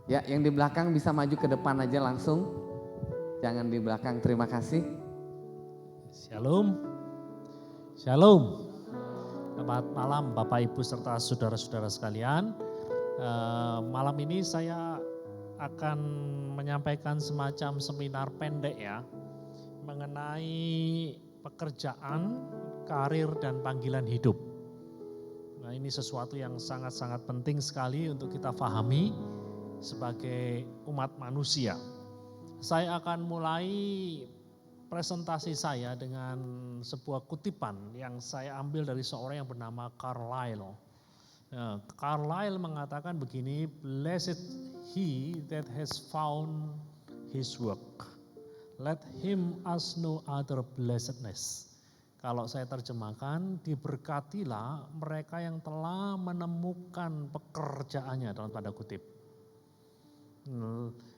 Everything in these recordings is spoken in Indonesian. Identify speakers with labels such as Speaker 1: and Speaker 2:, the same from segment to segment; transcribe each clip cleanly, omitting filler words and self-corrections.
Speaker 1: Ya, yang di belakang bisa maju ke depan aja langsung. Jangan di belakang, terima kasih.
Speaker 2: Shalom. Shalom. Selamat malam Bapak Ibu serta saudara-saudara sekalian. Malam ini saya akan menyampaikan semacam seminar pendek ya, mengenai pekerjaan, karir dan panggilan hidup. Nah, ini sesuatu yang sangat-sangat penting sekali untuk kita pahami sebagai umat manusia. Saya akan mulai presentasi saya dengan sebuah kutipan yang saya ambil dari seorang yang bernama Carlyle. Carlyle mengatakan begini, "Blessed he that has found his work. Let him ask no other blessedness." Kalau saya terjemahkan, diberkatilah mereka yang telah menemukan pekerjaannya dalam tanda kutip.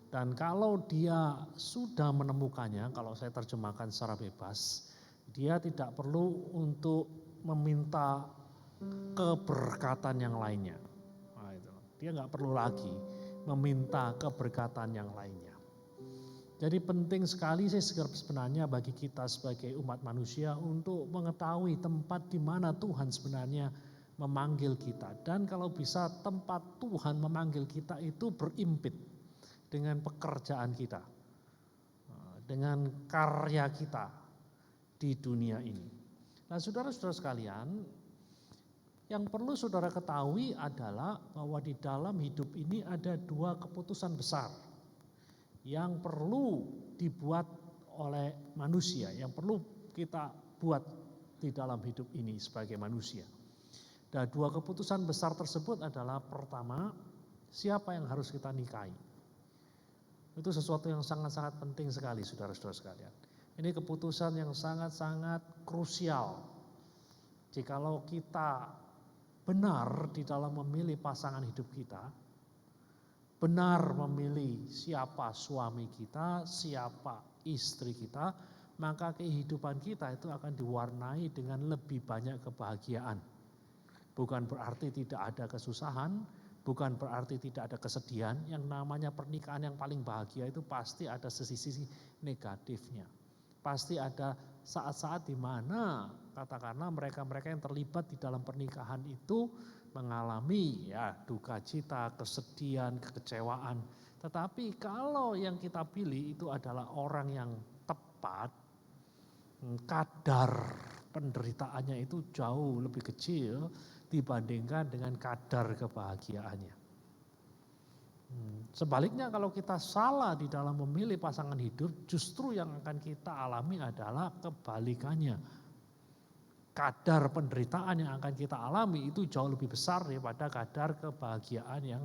Speaker 2: Dan kalau dia sudah menemukannya, kalau saya terjemahkan secara bebas, dia tidak perlu untuk meminta keberkatan yang lainnya. Nah, itu. Dia nggak perlu lagi meminta keberkatan yang lainnya. Jadi penting sekali sih sebenarnya bagi kita sebagai umat manusia untuk mengetahui tempat di mana Tuhan sebenarnya memanggil kita. Dan kalau bisa tempat Tuhan memanggil kita itu berimpit dengan pekerjaan kita, dengan karya kita di dunia ini. Nah, saudara-saudara sekalian, yang perlu saudara ketahui adalah bahwa di dalam hidup ini ada dua keputusan besar yang perlu dibuat oleh manusia, yang perlu kita buat di dalam hidup ini sebagai manusia. Dan dua keputusan besar tersebut adalah pertama, siapa yang harus kita nikahi. Itu sesuatu yang sangat-sangat penting sekali saudara-saudara sekalian. Ini keputusan yang sangat-sangat krusial. Jikalau kita benar di dalam memilih pasangan hidup kita, benar memilih siapa suami kita, siapa istri kita, maka kehidupan kita itu akan diwarnai dengan lebih banyak kebahagiaan. Bukan berarti tidak ada kesusahan, bukan berarti tidak ada kesedihan. Yang namanya pernikahan yang paling bahagia itu pasti ada sisi-sisi negatifnya. Pasti ada saat-saat di mana katakanlah mereka-mereka yang terlibat di dalam pernikahan itu mengalami ya duka cita, kesedihan, kekecewaan. Tetapi kalau yang kita pilih itu adalah orang yang tepat, kadar penderitaannya itu jauh lebih kecil dibandingkan dengan kadar kebahagiaannya. Sebaliknya kalau kita salah di dalam memilih pasangan hidup, justru yang akan kita alami adalah kebalikannya. Kadar penderitaan yang akan kita alami itu jauh lebih besar daripada kadar kebahagiaan yang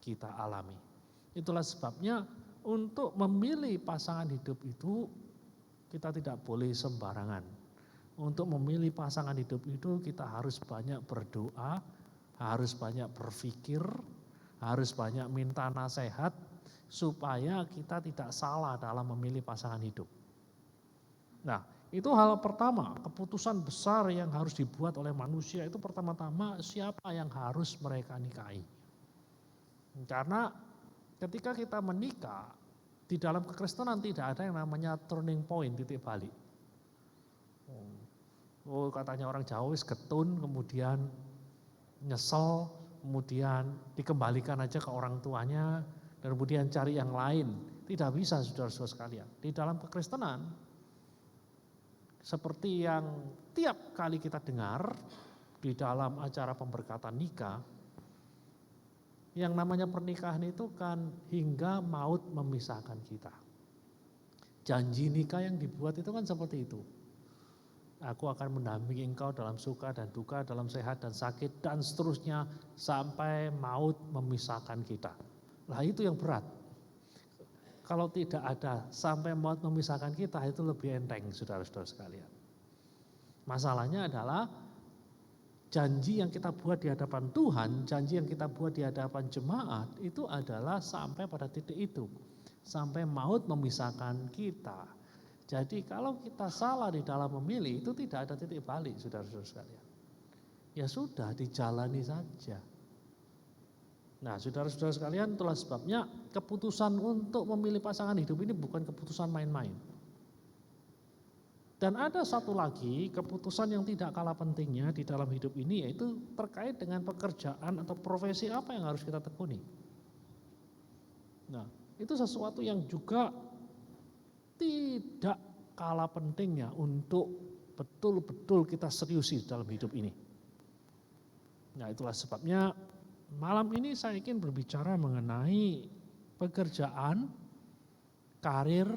Speaker 2: kita alami. Itulah sebabnya untuk memilih pasangan hidup itu kita tidak boleh sembarangan. Untuk memilih pasangan hidup itu kita harus banyak berdoa, harus banyak berpikir, harus banyak minta nasihat supaya kita tidak salah dalam memilih pasangan hidup. Nah, itu hal pertama, keputusan besar yang harus dibuat oleh manusia itu pertama-tama siapa yang harus mereka nikahi. Karena ketika kita menikah, di dalam kekristenan tidak ada yang namanya turning point, titik balik. Oh, katanya orang Jawa wis getun, kemudian nyesel, kemudian dikembalikan aja ke orang tuanya, dan kemudian cari yang lain. Tidak bisa saudara-saudara sekalian. Di dalam kekristenan, seperti yang tiap kali kita dengar di dalam acara pemberkatan nikah, yang namanya pernikahan itu kan hingga maut memisahkan kita. Janji nikah yang dibuat itu kan seperti itu. Aku akan mendampingi engkau dalam suka dan duka, dalam sehat dan sakit, dan seterusnya sampai maut memisahkan kita. Lah itu yang berat. Kalau tidak ada sampai maut memisahkan kita itu lebih enteng saudara-saudara sekalian. Masalahnya adalah janji yang kita buat di hadapan Tuhan, janji yang kita buat di hadapan jemaat itu adalah sampai pada titik itu. Sampai maut memisahkan kita. Jadi kalau kita salah di dalam memilih itu tidak ada titik balik saudara-saudara sekalian. Ya sudah dijalani saja. Nah, saudara-saudara sekalian, itulah sebabnya keputusan untuk memilih pasangan hidup ini bukan keputusan main-main. Dan ada satu lagi keputusan yang tidak kalah pentingnya di dalam hidup ini, yaitu terkait dengan pekerjaan atau profesi apa yang harus kita tekuni. Nah, itu sesuatu yang juga tidak kalah pentingnya untuk betul-betul kita seriusi dalam hidup ini. Nah, itulah sebabnya malam ini saya ingin berbicara mengenai pekerjaan, karir,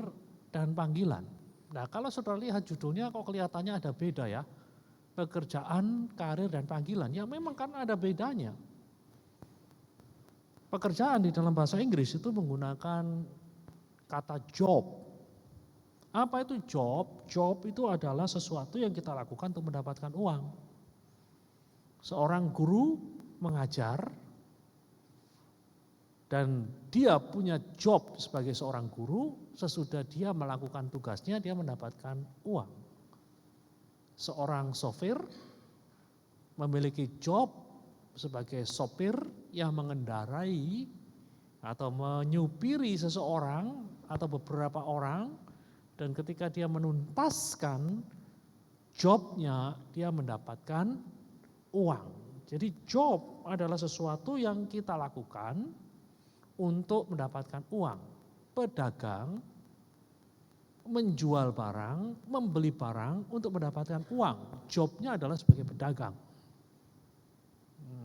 Speaker 2: dan panggilan. Nah, kalau saudara lihat judulnya kok kelihatannya ada beda ya. Pekerjaan, karir, dan panggilan. Ya memang karena ada bedanya. Pekerjaan di dalam bahasa Inggris itu menggunakan kata job. Apa itu job? Job itu adalah sesuatu yang kita lakukan untuk mendapatkan uang. Seorang guru mengajar dan dia punya job sebagai seorang guru, sesudah dia melakukan tugasnya dia mendapatkan uang. Seorang sopir memiliki job sebagai sopir yang mengendarai atau menyupiri seseorang atau beberapa orang, dan ketika dia menuntaskan jobnya dia mendapatkan uang. Jadi job adalah sesuatu yang kita lakukan untuk mendapatkan uang. Pedagang menjual barang, membeli barang untuk mendapatkan uang. Jobnya adalah sebagai pedagang.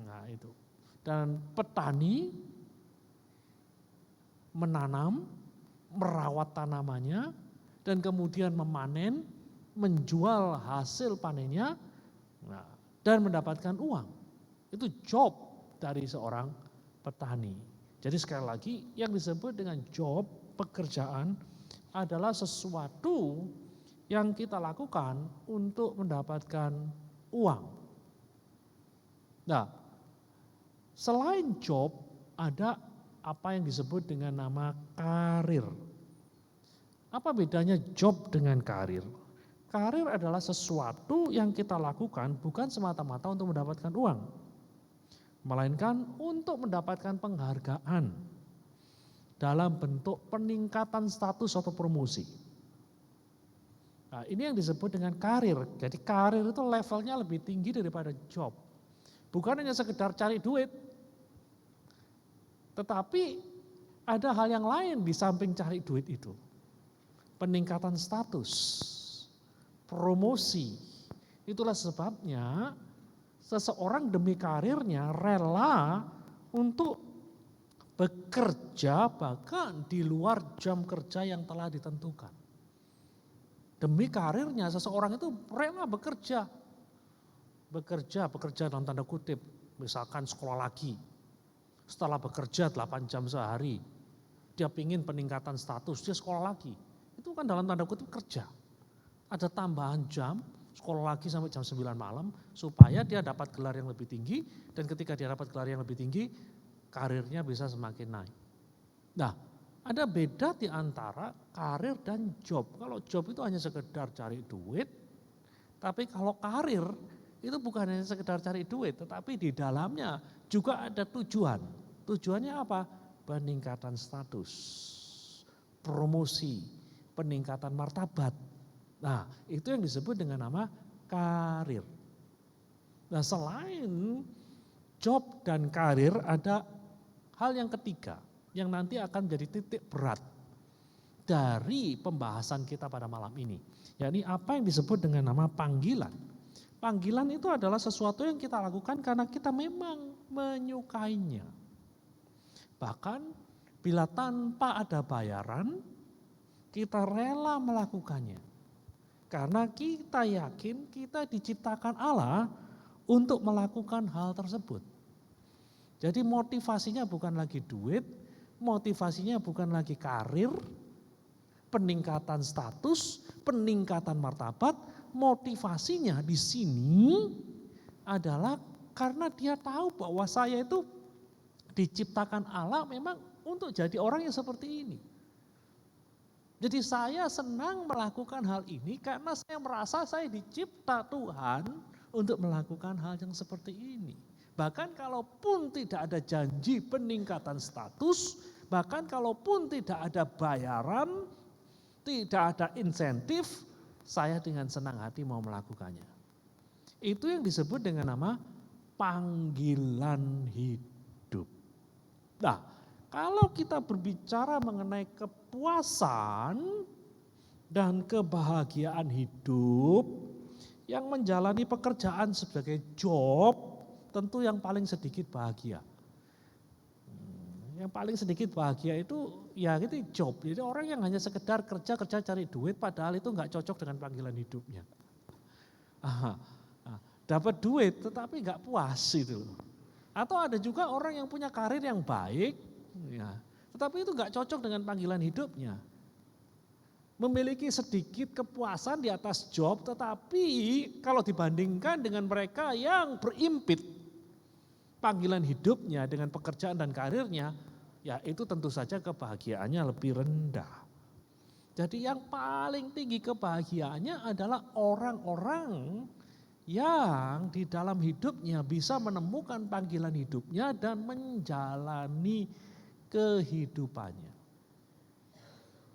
Speaker 2: Nah itu. Dan petani menanam, merawat tanamannya, dan kemudian memanen, menjual hasil panennya, dan mendapatkan uang. Itu job dari seorang petani. Jadi sekali lagi yang disebut dengan job, pekerjaan adalah sesuatu yang kita lakukan untuk mendapatkan uang. Nah, selain job ada apa yang disebut dengan nama karir. Apa bedanya job dengan karir? Karir adalah sesuatu yang kita lakukan bukan semata-mata untuk mendapatkan uang, melainkan untuk mendapatkan penghargaan dalam bentuk peningkatan status atau promosi. Nah, ini yang disebut dengan karir. Jadi karir itu levelnya lebih tinggi daripada job. Bukan hanya sekedar cari duit, tetapi ada hal yang lain di samping cari duit itu. Peningkatan status, promosi. Itulah sebabnya seseorang demi karirnya rela untuk bekerja bahkan di luar jam kerja yang telah ditentukan. Demi karirnya seseorang itu rela bekerja. Bekerja dalam tanda kutip, misalkan sekolah lagi. Setelah bekerja 8 jam sehari, dia ingin peningkatan status, dia sekolah lagi. Itu kan dalam tanda kutip kerja. Ada tambahan jam, sekolah lagi sampai jam 9 malam supaya dia dapat gelar yang lebih tinggi, dan ketika dia dapat gelar yang lebih tinggi, karirnya bisa semakin naik. Nah, ada beda di antara karir dan job. Kalau job itu hanya sekedar cari duit, tapi kalau karir itu bukan hanya sekedar cari duit, tetapi di dalamnya juga ada tujuan. Tujuannya apa? Peningkatan status, promosi, peningkatan martabat. Nah, itu yang disebut dengan nama karir. Nah, selain job dan karir ada hal yang ketiga yang nanti akan menjadi titik berat dari pembahasan kita pada malam ini. Yakni apa yang disebut dengan nama panggilan. Panggilan itu adalah sesuatu yang kita lakukan karena kita memang menyukainya. Bahkan bila tanpa ada bayaran, kita rela melakukannya. Karena kita yakin kita diciptakan Allah untuk melakukan hal tersebut. Jadi motivasinya bukan lagi duit, motivasinya bukan lagi karir, peningkatan status, peningkatan martabat, motivasinya di sini adalah karena dia tahu bahwa saya itu diciptakan Allah memang untuk jadi orang yang seperti ini. Jadi saya senang melakukan hal ini karena saya merasa saya dicipta Tuhan untuk melakukan hal yang seperti ini. Bahkan kalaupun tidak ada janji peningkatan status, bahkan kalaupun tidak ada bayaran, tidak ada insentif, saya dengan senang hati mau melakukannya. Itu yang disebut dengan nama panggilan hidup. Nah, kalau kita berbicara mengenai kepuasan dan kebahagiaan hidup, yang menjalani pekerjaan sebagai job, tentu yang paling sedikit bahagia. Yang paling sedikit bahagia itu ya gitu job. Jadi orang yang hanya sekedar kerja cari duit padahal itu nggak cocok dengan panggilan hidupnya. Dapat duit tetapi nggak puas itu. Atau ada juga orang yang punya karir yang baik, ya, tetapi itu nggak cocok dengan panggilan hidupnya. Memiliki sedikit kepuasan di atas job, tetapi kalau dibandingkan dengan mereka yang berimpit panggilan hidupnya dengan pekerjaan dan karirnya, ya itu tentu saja kebahagiaannya lebih rendah. Jadi yang paling tinggi kebahagiaannya adalah orang-orang yang di dalam hidupnya bisa menemukan panggilan hidupnya dan menjalani kehidupannya.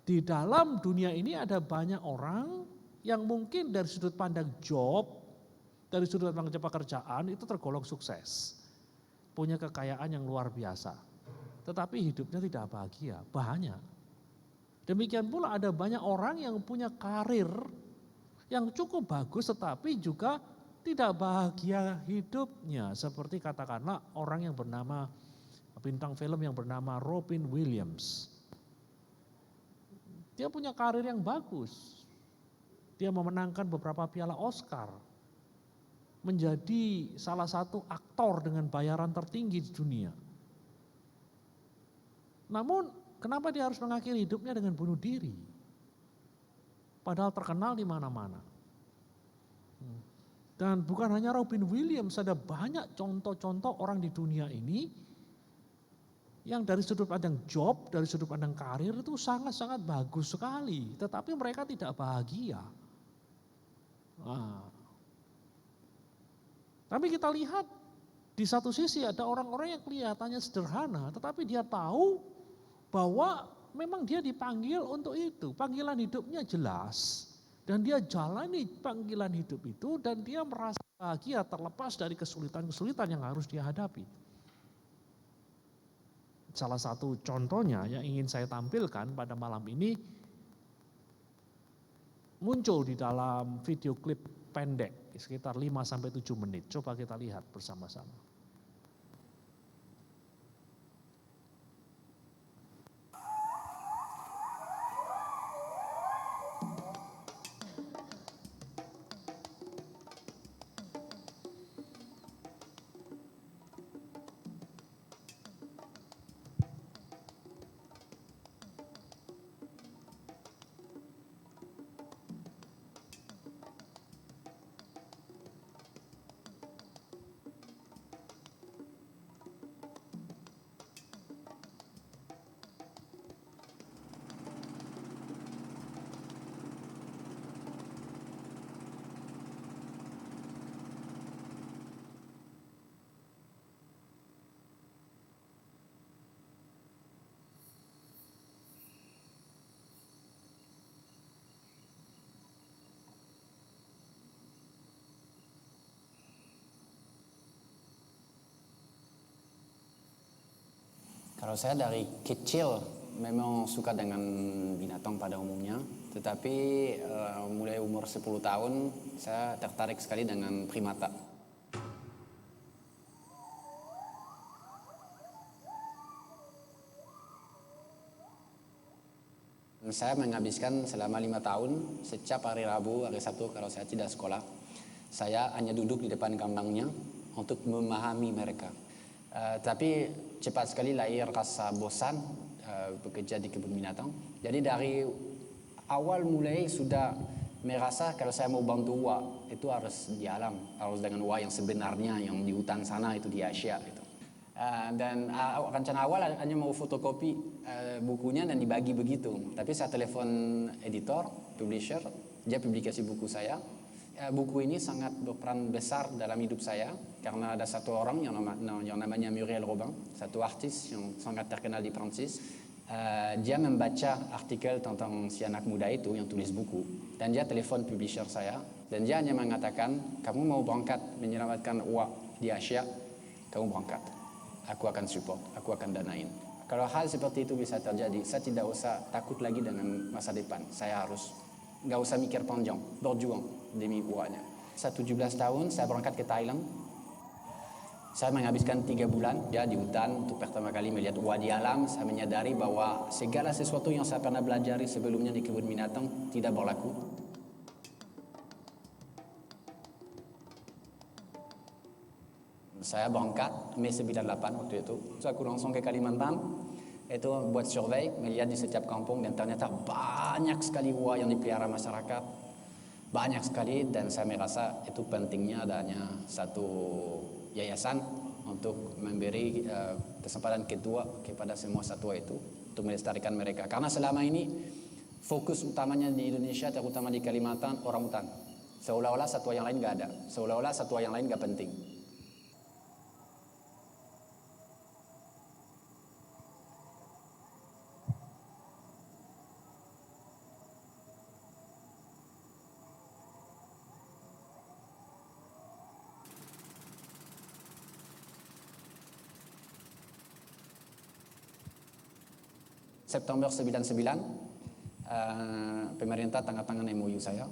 Speaker 2: Di dalam dunia ini ada banyak orang yang mungkin dari sudut pandang job, dari sudut pandang pekerjaan itu tergolong sukses. Punya kekayaan yang luar biasa. Tetapi hidupnya tidak bahagia, banyak. Demikian pula ada banyak orang yang punya karir yang cukup bagus tetapi juga tidak bahagia hidupnya. Seperti katakanlah orang yang bernama, bintang film yang bernama Robin Williams. Dia punya karir yang bagus. Dia memenangkan beberapa piala Oscar. Menjadi salah satu aktor dengan bayaran tertinggi di dunia. Namun kenapa dia harus mengakhiri hidupnya dengan bunuh diri? Padahal terkenal di mana-mana. Dan bukan hanya Robin Williams, ada banyak contoh-contoh orang di dunia ini yang dari sudut pandang job, dari sudut pandang karir itu sangat-sangat bagus sekali. Tetapi mereka tidak bahagia. Nah. Tapi kita lihat di satu sisi ada orang-orang yang kelihatannya sederhana. Tetapi dia tahu bahwa memang dia dipanggil untuk itu. Panggilan hidupnya jelas. Dan dia jalani panggilan hidup itu dan dia merasa bahagia terlepas dari kesulitan-kesulitan yang harus dia hadapi. Salah satu contohnya yang ingin saya tampilkan pada malam ini muncul di dalam video klip pendek sekitar 5-7 menit. Coba kita lihat bersama-sama.
Speaker 3: Kalau saya dari kecil memang suka dengan binatang pada umumnya, tetapi mulai umur 10 tahun saya tertarik sekali dengan primata. Saya menghabiskan selama 5 tahun, setiap hari Rabu, hari Sabtu kalau saya tidak sekolah, saya hanya duduk di depan kandangnya untuk memahami mereka. Tapi cepat sekali lahir rasa bosan bekerja di kebun binatang. Jadi dari awal mulai sudah merasa kalau saya mau bantu uak itu harus di alam, harus dengan uak yang sebenarnya yang di hutan sana itu di Asia gitu. Dan rencana awal hanya mau fotokopi bukunya dan dibagi begitu. Tapi saya telepon editor, publisher, dia publikasi buku saya. buku ini sangat berperan besar dalam hidup saya karena ada satu orang yang namanya Muriel Robin, satu artis yang sangat terkenal di Prancis. Dia membaca artikel tentang si anak muda itu yang tulis buku dan dia telepon publisher saya dan dia hanya mengatakan, kamu mau berangkat menyelamatkan uak di Asia, kamu berangkat, aku akan support, aku akan danain. Kalau hal seperti itu bisa terjadi, saya tidak usah takut lagi dengan masa depan. Saya harus nggak usah mikir panjang, berjuang demi uaknya. Saya 17 tahun, saya berangkat ke Thailand. Saya menghabiskan 3 bulan ya di hutan untuk pertama kali melihat uak di alam. Saya menyadari bahwa segala sesuatu yang saya pernah pelajari sebelumnya di kebun binatang tidak berlaku. Saya berangkat Mei 98 waktu itu. Aku langsung ke Kalimantan. Itu buat survei, melihat di setiap kampung dan ternyata banyak sekali uak yang dipelihara masyarakat. Banyak sekali dan saya merasa itu pentingnya adanya satu yayasan untuk memberi kesempatan kedua kepada semua satwa itu untuk melestarikan mereka. Karena selama ini fokus utamanya di Indonesia, terutama di Kalimantan, orang hutan. Seolah-olah satwa yang lain gak ada, seolah-olah satwa yang lain gak penting. September 99 pemerintah tanda tangan MOU saya.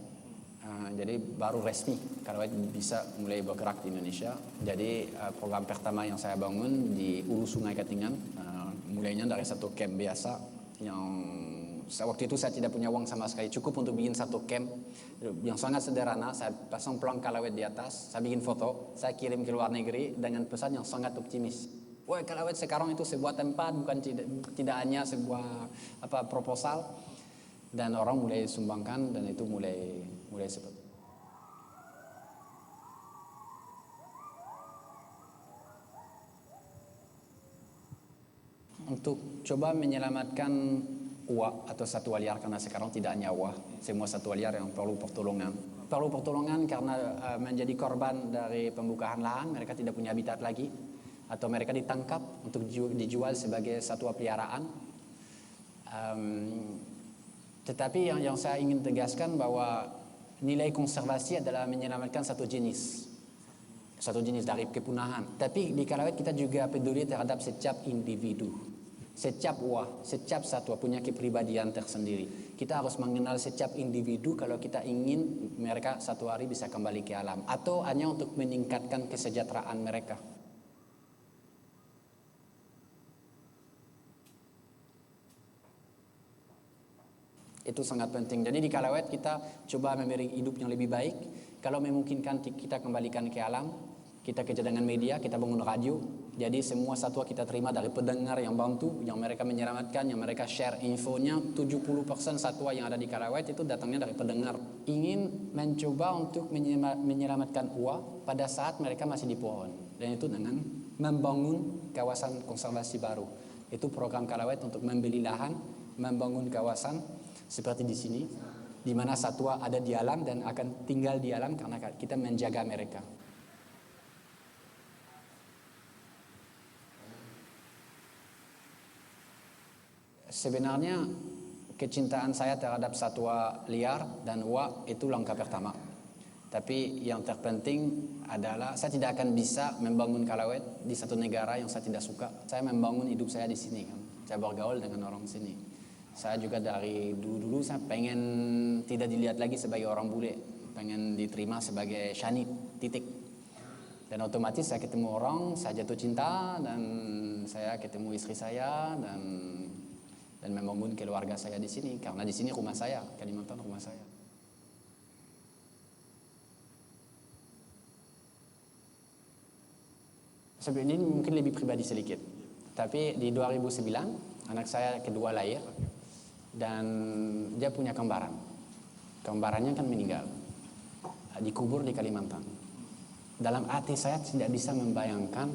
Speaker 3: Jadi baru resmi Kalawaet bisa mulai bergerak di Indonesia. Jadi program pertama yang saya bangun di Hulu Sungai Katingan, mulainya dari satu camp biasa yang waktu itu saya tidak punya uang sama sekali, cukup untuk bikin satu camp yang sangat sederhana. Saya pasang pelang Kalawaet di atas, saya bikin foto, saya kirim ke luar negeri dengan pesan yang sangat optimis. Wah, Kalawaet sekarang itu sebuah tempat, bukan tidak hanya sebuah proposal, dan orang mulai sumbangkan dan itu mulai seperti. Untuk coba menyelamatkan uak atau satwa liar, karena sekarang tidak hanya uak, semua satwa liar yang perlu pertolongan. Perlu pertolongan karena menjadi korban dari pembukaan lahan, mereka tidak punya habitat lagi. Atau mereka ditangkap untuk dijual sebagai satwa peliharaan. Tetapi yang saya ingin tegaskan bahwa nilai konservasi adalah menyelamatkan satu jenis dari kepunahan. Tapi di Kalawaet kita juga peduli terhadap setiap individu, setiap uak, setiap satwa punya kepribadian tersendiri. Kita harus mengenal setiap individu kalau kita ingin mereka satu hari bisa kembali ke alam, atau hanya untuk meningkatkan kesejahteraan mereka. Itu sangat penting. Jadi di Kalawaet kita coba memberi hidup yang lebih baik. Kalau memungkinkan kita kembalikan ke alam, kita kerja dengan media, kita bangun radio. Jadi semua satwa kita terima dari pendengar yang bantu, yang mereka menyelamatkan, yang mereka share infonya. 70% satwa yang ada di Kalawaet itu datangnya dari pendengar. Ingin mencoba untuk menyelamatkan uak pada saat mereka masih di pohon. Dan itu dengan membangun kawasan konservasi baru. Itu program Kalawaet untuk membeli lahan, membangun kawasan seperti di sini, di mana satwa ada di alam dan akan tinggal di alam karena kita menjaga mereka. Sebenarnya kecintaan saya terhadap satwa liar dan uak itu langkah pertama. Tapi yang terpenting adalah saya tidak akan bisa membangun Kalawaet di satu negara yang saya tidak suka. Saya membangun hidup saya di sini kan. Saya bergaul dengan orang sini. Saya juga dari dulu saya pengen tidak dilihat lagi sebagai orang bule, pengen diterima sebagai Shani, titik. Dan otomatis saya ketemu orang, saya jatuh cinta dan saya ketemu istri saya dan membangun keluarga saya di sini karena di sini rumah saya, Kalimantan rumah saya. Sebenarnya ini mungkin lebih pribadi sedikit, tapi di 2009 anak saya kedua lahir. Dan dia punya kembaran. Kembarannya kan meninggal, dikubur di Kalimantan. Dalam hati saya tidak bisa membayangkan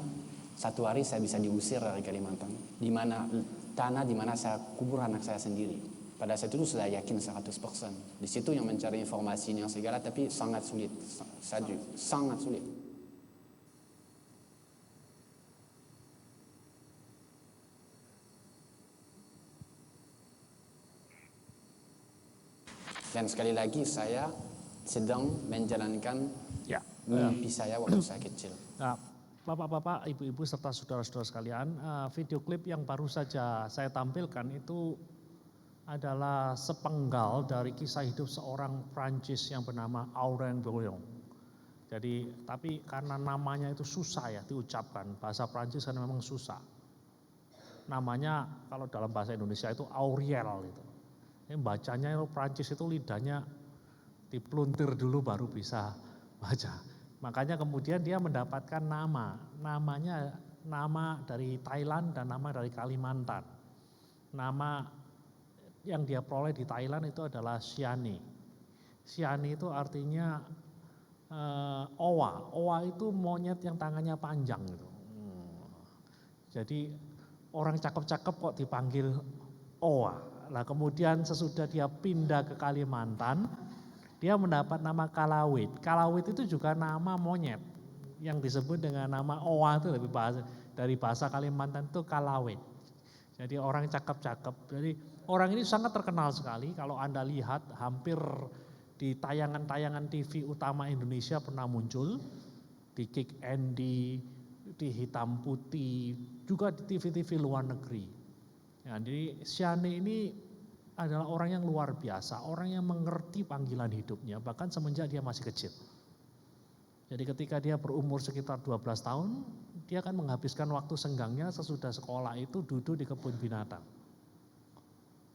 Speaker 3: satu hari saya bisa diusir dari Kalimantan, di mana tanah di mana saya kubur anak saya sendiri. Pada saat itu sudah yakin 100%. Di situ yang mencari informasinya segala, tapi sangat sulit, sangat sulit. Dan sekali lagi saya sedang menjalankan mimpi saya waktu saya kecil.
Speaker 2: Nah, Bapak-bapak, ibu-ibu serta saudara-saudara sekalian, video klip yang baru saja saya tampilkan itu adalah sepenggal dari kisah hidup seorang Prancis yang bernama Aurèle Briand. Jadi, tapi karena namanya itu susah ya diucapkan, bahasa Prancis kan memang susah. Namanya kalau dalam bahasa Indonesia itu Auriel itu. Ini bacanya itu Prancis itu lidahnya dipluntir dulu baru bisa baca. Makanya kemudian dia mendapatkan namanya nama dari Thailand dan nama dari Kalimantan. Nama yang dia peroleh di Thailand itu adalah Siani. Siani itu artinya owa. Owa itu monyet yang tangannya panjang gitu. Jadi orang cakep-cakep kok dipanggil owa. Nah kemudian sesudah dia pindah ke Kalimantan, dia mendapat nama Kalawit. Kalawit itu juga nama monyet yang disebut dengan nama owa itu dari bahasa Kalimantan itu Kalawit. Jadi orang cakep-cakep. Jadi orang ini sangat terkenal sekali. Kalau Anda lihat hampir di tayangan-tayangan TV utama Indonesia pernah muncul. Di Kick Andy, di Hitam Putih, juga di TV-TV luar negeri. Ya, jadi Siani ini adalah orang yang luar biasa, orang yang mengerti panggilan hidupnya, bahkan semenjak dia masih kecil. Jadi ketika dia berumur sekitar 12 tahun, dia akan menghabiskan waktu senggangnya sesudah sekolah itu duduk di kebun binatang.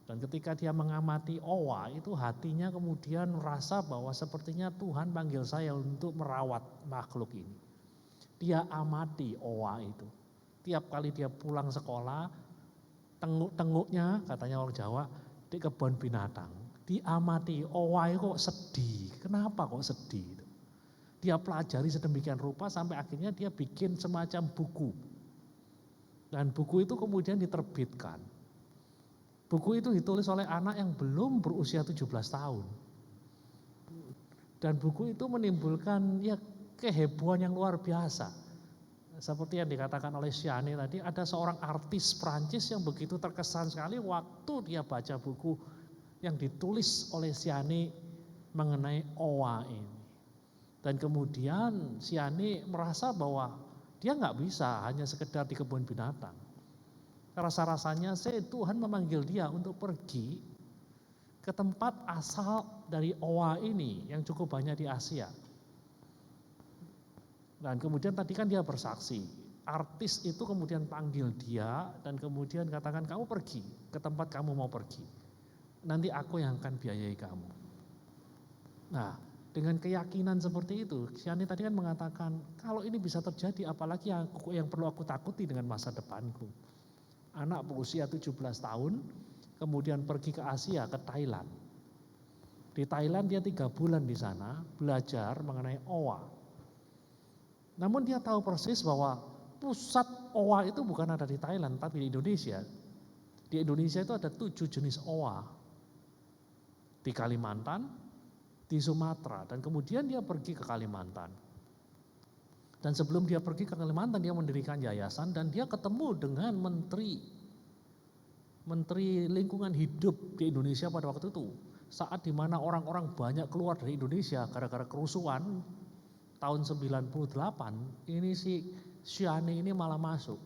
Speaker 2: Dan ketika dia mengamati owa, itu hatinya kemudian merasa bahwa sepertinya Tuhan panggil saya untuk merawat makhluk ini. Dia amati owa itu. Tiap kali dia pulang sekolah, tenguk-tenguknya katanya orang Jawa, di kebun binatang, diamati owa kok sedih, kenapa kok sedih? Dia pelajari sedemikian rupa sampai akhirnya dia bikin semacam buku. Dan buku itu kemudian diterbitkan. Buku itu ditulis oleh anak yang belum berusia 17 tahun. Dan buku itu menimbulkan ya kehebohan yang luar biasa. Seperti yang dikatakan oleh Siani tadi, ada seorang artis Prancis yang begitu terkesan sekali waktu dia baca buku yang ditulis oleh Siani mengenai owa ini. Dan kemudian Siani merasa bahwa dia nggak bisa hanya sekedar di kebun binatang. Rasa-rasanya Tuhan memanggil dia untuk pergi ke tempat asal dari owa ini yang cukup banyak di Asia. Dan kemudian tadi kan dia bersaksi, artis itu kemudian panggil dia dan kemudian katakan kamu pergi ke tempat kamu mau pergi. Nanti aku yang akan biayai kamu. Nah dengan keyakinan seperti itu, Siani tadi kan mengatakan kalau ini bisa terjadi apalagi yang perlu aku takuti dengan masa depanku. Anak berusia 17 tahun kemudian pergi ke Asia, ke Thailand. Di Thailand dia 3 bulan di sana belajar mengenai owa. Namun dia tahu persis bahwa pusat owa itu bukan ada di Thailand tapi di Indonesia. Di Indonesia itu ada 7 jenis owa. Di Kalimantan, di Sumatera, dan kemudian dia pergi ke Kalimantan. Dan sebelum dia pergi ke Kalimantan dia mendirikan yayasan dan dia ketemu dengan Menteri Lingkungan Hidup di Indonesia pada waktu itu. Saat dimana orang-orang banyak keluar dari Indonesia gara-gara kerusuhan tahun 98, ini si Siani ini malah masuk.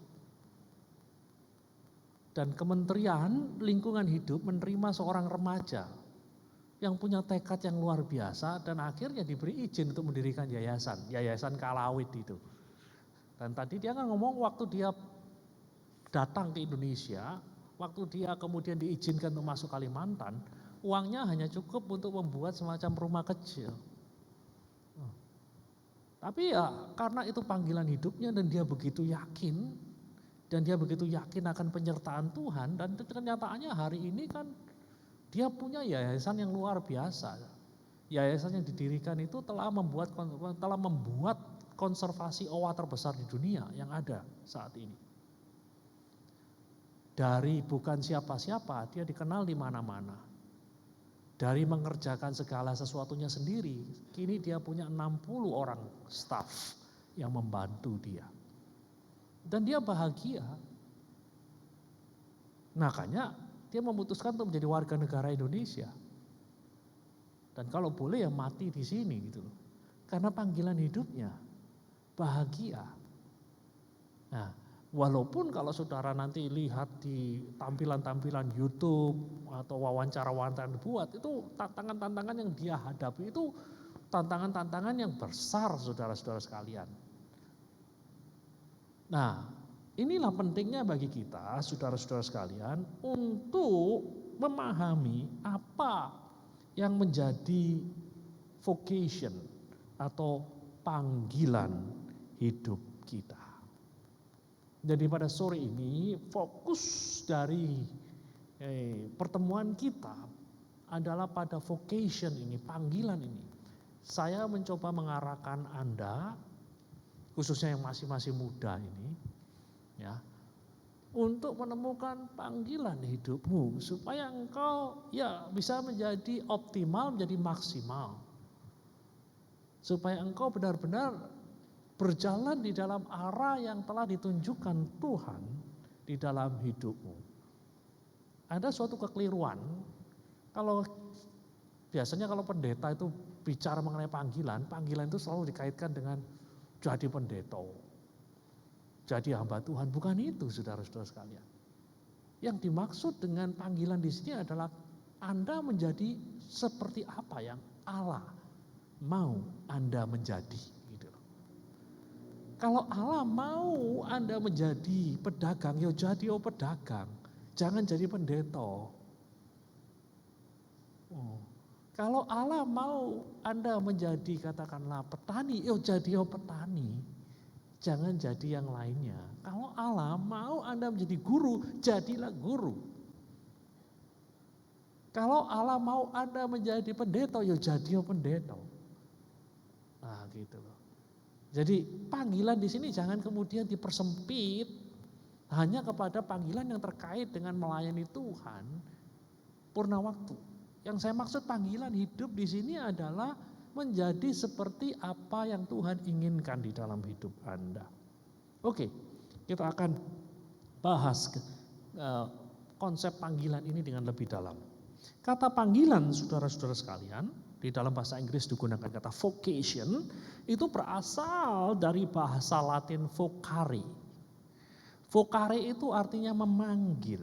Speaker 2: Dan Kementerian Lingkungan Hidup menerima seorang remaja yang punya tekad yang luar biasa dan akhirnya diberi izin untuk mendirikan yayasan Kalawit itu. Dan tadi dia kan ngomong waktu dia datang ke Indonesia, waktu dia kemudian diizinkan untuk masuk Kalimantan, uangnya hanya cukup untuk membuat semacam rumah kecil. Tapi ya karena itu panggilan hidupnya dan dia begitu yakin akan penyertaan Tuhan dan kenyataannya hari ini kan dia punya yayasan yang luar biasa. Yayasan yang didirikan itu telah membuat konservasi owa terbesar di dunia yang ada saat ini. Dari bukan siapa-siapa dia dikenal di mana-mana. Dari mengerjakan segala sesuatunya sendiri, kini dia punya 60 orang staff yang membantu dia. Dan dia bahagia. Makanya dia memutuskan untuk menjadi warga negara Indonesia. Dan kalau boleh ya mati di sini gitu loh. Karena panggilan hidupnya bahagia. Nah, walaupun kalau saudara nanti lihat di tampilan-tampilan YouTube atau wawancara-wawancara yang dibuat, itu tantangan-tantangan yang dia hadapi itu tantangan-tantangan yang besar saudara-saudara sekalian. Nah, inilah pentingnya bagi kita saudara-saudara sekalian untuk memahami apa yang menjadi vocation atau panggilan hidup kita. Jadi pada sore ini fokus dari pertemuan kita adalah pada vocation ini, panggilan ini. Saya mencoba mengarahkan Anda, khususnya yang masih muda ini, ya, untuk menemukan panggilan hidupmu supaya engkau ya bisa menjadi optimal, menjadi maksimal. Supaya engkau benar-benar berjalan di dalam arah yang telah ditunjukkan Tuhan di dalam hidupmu. Ada suatu kekeliruan, biasanya kalau pendeta itu bicara mengenai panggilan itu selalu dikaitkan dengan jadi pendeta, jadi hamba Tuhan. Bukan itu saudara-saudara sekalian. Yang dimaksud dengan panggilan di sini adalah Anda menjadi seperti apa yang Allah mau Anda menjadi. Kalau Allah mau Anda menjadi pedagang, ya jadi pedagang. Jangan jadi pendeta. Kalau Allah mau Anda menjadi katakanlah petani, ya jadi petani. Jangan jadi yang lainnya. Kalau Allah mau Anda menjadi guru, jadilah guru. Kalau Allah mau Anda menjadi pendeta, ya jadi pendeta. Nah gitu loh. Jadi panggilan di sini jangan kemudian dipersempit hanya kepada panggilan yang terkait dengan melayani Tuhan purna waktu. Yang saya maksud panggilan hidup di sini adalah menjadi seperti apa yang Tuhan inginkan di dalam hidup Anda. Oke, kita akan bahas konsep panggilan ini dengan lebih dalam. Kata panggilan saudara-saudara sekalian, di dalam bahasa Inggris digunakan kata vocation, itu berasal dari bahasa Latin vocare. Vocare itu artinya memanggil.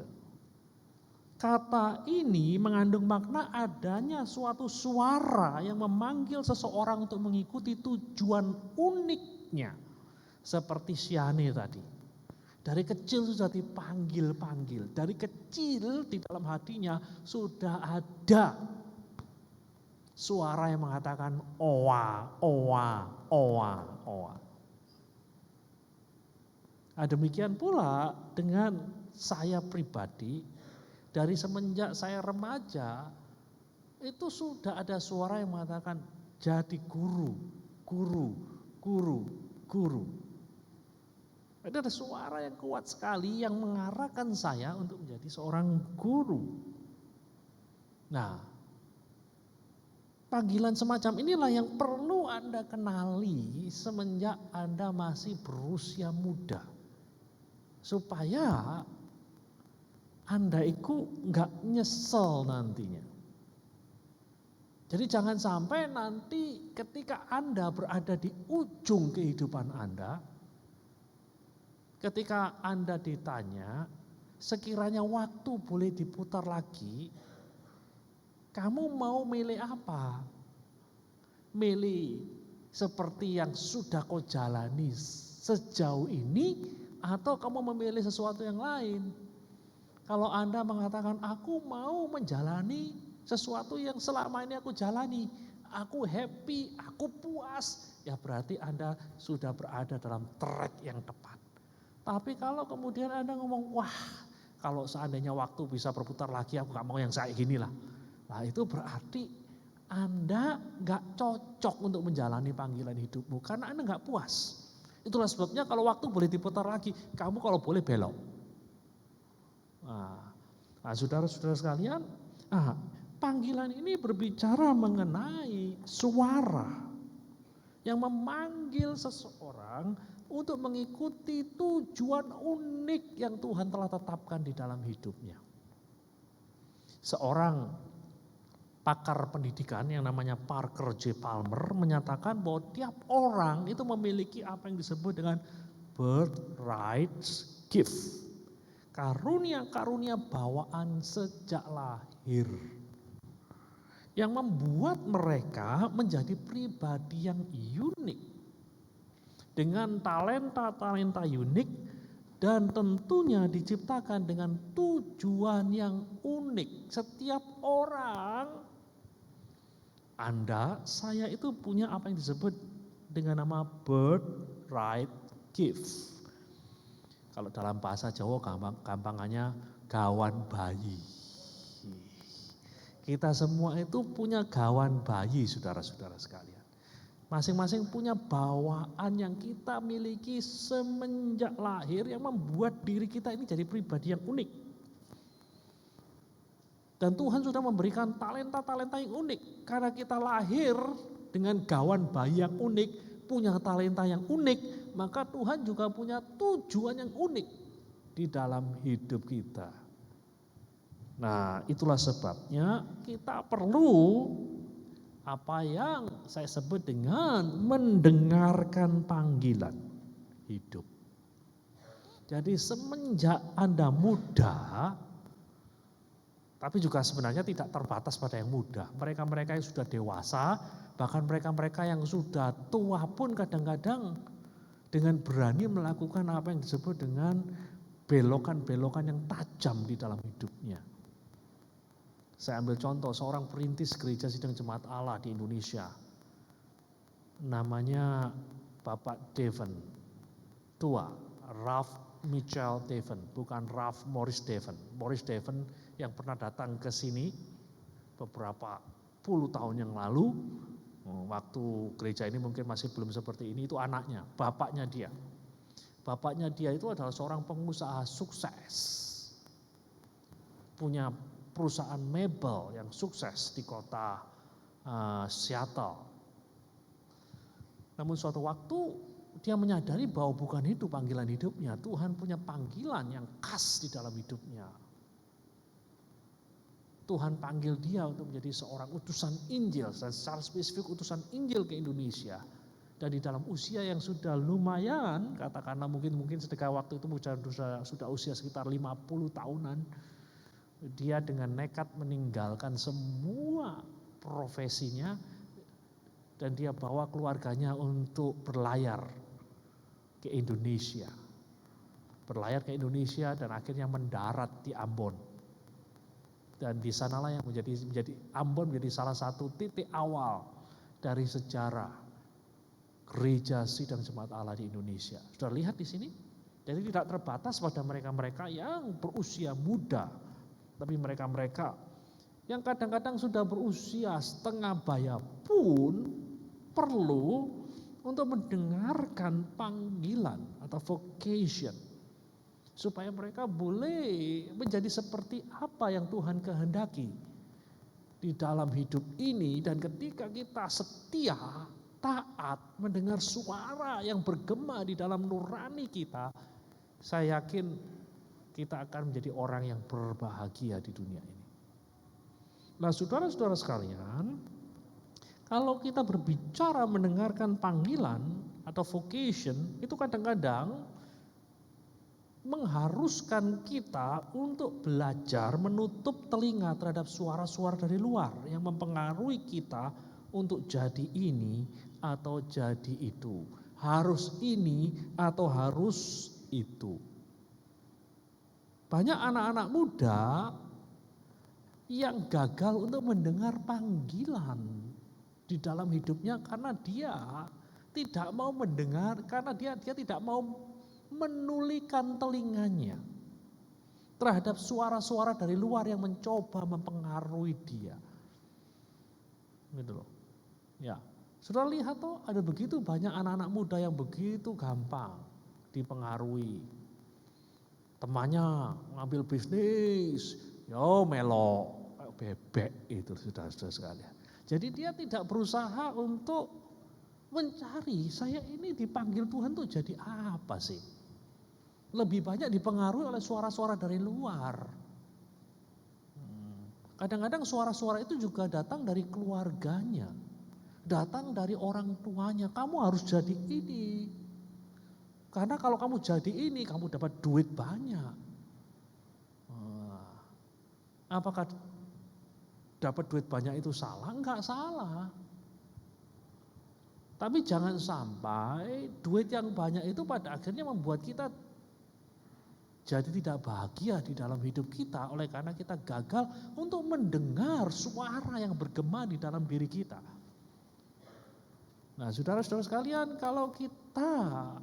Speaker 2: Kata ini mengandung makna adanya suatu suara yang memanggil seseorang untuk mengikuti tujuan uniknya. Seperti Siane tadi. Dari kecil sudah dipanggil-panggil. Dari kecil di dalam hatinya sudah ada suara yang mengatakan owa, owa, owa, owa. Demikian pula dengan saya pribadi, dari semenjak saya remaja, itu sudah ada suara yang mengatakan jadi guru, guru, guru, guru. Ada suara yang kuat sekali yang mengarahkan saya untuk menjadi seorang guru. Nah, panggilan semacam inilah yang perlu Anda kenali semenjak Anda masih berusia muda. Supaya Anda itu enggak nyesel nantinya. Jadi jangan sampai nanti ketika Anda berada di ujung kehidupan Anda, ketika Anda ditanya, sekiranya waktu boleh diputar lagi, kamu mau milih apa? Milih seperti yang sudah kau jalani sejauh ini atau kamu memilih sesuatu yang lain? Kalau Anda mengatakan aku mau menjalani sesuatu yang selama ini aku jalani, aku happy, aku puas, ya berarti Anda sudah berada dalam track yang tepat. Tapi kalau kemudian Anda ngomong, wah kalau seandainya waktu bisa berputar lagi aku gak mau yang kayak gini lah. Nah itu berarti Anda gak cocok untuk menjalani panggilan hidupmu karena Anda gak puas. Itulah sebabnya kalau waktu boleh diputar lagi, kamu kalau boleh belok. Nah saudara-saudara sekalian, Panggilan ini berbicara mengenai suara yang memanggil seseorang untuk mengikuti tujuan unik yang Tuhan telah tetapkan di dalam hidupnya. Seorang pakar pendidikan yang namanya Parker J. Palmer menyatakan bahwa tiap orang itu memiliki apa yang disebut dengan birthright gift. Karunia-karunia bawaan sejak lahir. Yang membuat mereka menjadi pribadi yang unik. Dengan talenta-talenta unik dan tentunya diciptakan dengan tujuan yang unik. Setiap orang, Anda, saya itu punya apa yang disebut dengan nama birthright gift. Kalau dalam bahasa Jawa gampangannya gawan bayi. Kita semua itu punya gawan bayi, saudara-saudara sekalian. Masing-masing punya bawaan yang kita miliki semenjak lahir yang membuat diri kita ini jadi pribadi yang unik. Dan Tuhan sudah memberikan talenta-talenta yang unik. Karena kita lahir dengan gawan bayi yang unik, punya talenta yang unik, maka Tuhan juga punya tujuan yang unik di dalam hidup kita. Nah, itulah sebabnya kita perlu apa yang saya sebut dengan mendengarkan panggilan hidup. Jadi semenjak Anda muda, tapi juga sebenarnya tidak terbatas pada yang muda. Mereka-mereka yang sudah dewasa, bahkan mereka-mereka yang sudah tua pun kadang-kadang dengan berani melakukan apa yang disebut dengan belokan-belokan yang tajam di dalam hidupnya. Saya ambil contoh seorang perintis gereja sidang jemaat Allah di Indonesia. Namanya Bapak Devon, tua, Ralph Mitchell Devon, bukan Ralph Morris Devon. Morris Devon yang pernah datang ke sini beberapa puluh tahun yang lalu, waktu gereja ini mungkin masih belum seperti ini, itu anaknya, bapaknya dia. Bapaknya dia itu adalah seorang pengusaha sukses. Punya perusahaan mebel yang sukses di kota Seattle. Namun suatu waktu dia menyadari bahwa bukan itu panggilan hidupnya. Tuhan punya panggilan yang khas di dalam hidupnya. Tuhan panggil dia untuk menjadi seorang utusan Injil, dan secara spesifik utusan Injil ke Indonesia. Dan di dalam usia yang sudah lumayan, katakanlah mungkin sedekah waktu itu sudah usia sekitar 50 tahunan, dia dengan nekat meninggalkan semua profesinya dan dia bawa keluarganya untuk berlayar ke Indonesia. Berlayar ke Indonesia dan akhirnya mendarat di Ambon. Dan di sanalah yang menjadi Ambon menjadi salah satu titik awal dari sejarah gereja sidang jemaat Allah di Indonesia. Sudah lihat di sini? Jadi tidak terbatas pada mereka-mereka yang berusia muda. Tapi mereka-mereka yang kadang-kadang sudah berusia setengah baya pun perlu untuk mendengarkan panggilan atau vocation. Supaya mereka boleh menjadi seperti apa yang Tuhan kehendaki di dalam hidup ini. Dan ketika kita setia, taat, mendengar suara yang bergema di dalam nurani kita, saya yakin kita akan menjadi orang yang berbahagia di dunia ini. Nah, saudara-saudara sekalian, kalau kita berbicara mendengarkan panggilan atau vocation, itu kadang-kadang mengharuskan kita untuk belajar menutup telinga terhadap suara-suara dari luar yang mempengaruhi kita untuk jadi ini atau jadi itu. Harus ini atau harus itu. Banyak anak-anak muda yang gagal untuk mendengar panggilan di dalam hidupnya karena dia tidak mau mendengar, karena dia tidak mau menulikan telinganya terhadap suara-suara dari luar yang mencoba mempengaruhi dia. Gitu loh. Ya, sudah lihat toh ada begitu banyak anak-anak muda yang begitu gampang dipengaruhi. Temannya ngambil bisnis, yo melo bebek itu saudara-saudara sekalian. Jadi dia tidak berusaha untuk mencari saya ini dipanggil Tuhan tuh jadi apa sih. Lebih banyak dipengaruhi oleh suara-suara dari luar. Kadang-kadang suara-suara itu juga datang dari keluarganya. Datang dari orang tuanya, kamu harus jadi ini. Karena kalau kamu jadi ini, kamu dapat duit banyak. Apakah dapat duit banyak itu salah? Enggak salah. Tapi jangan sampai duit yang banyak itu pada akhirnya membuat kita jadi tidak bahagia di dalam hidup kita oleh karena kita gagal untuk mendengar suara yang bergema di dalam diri kita. Nah, saudara-saudara sekalian, kalau kita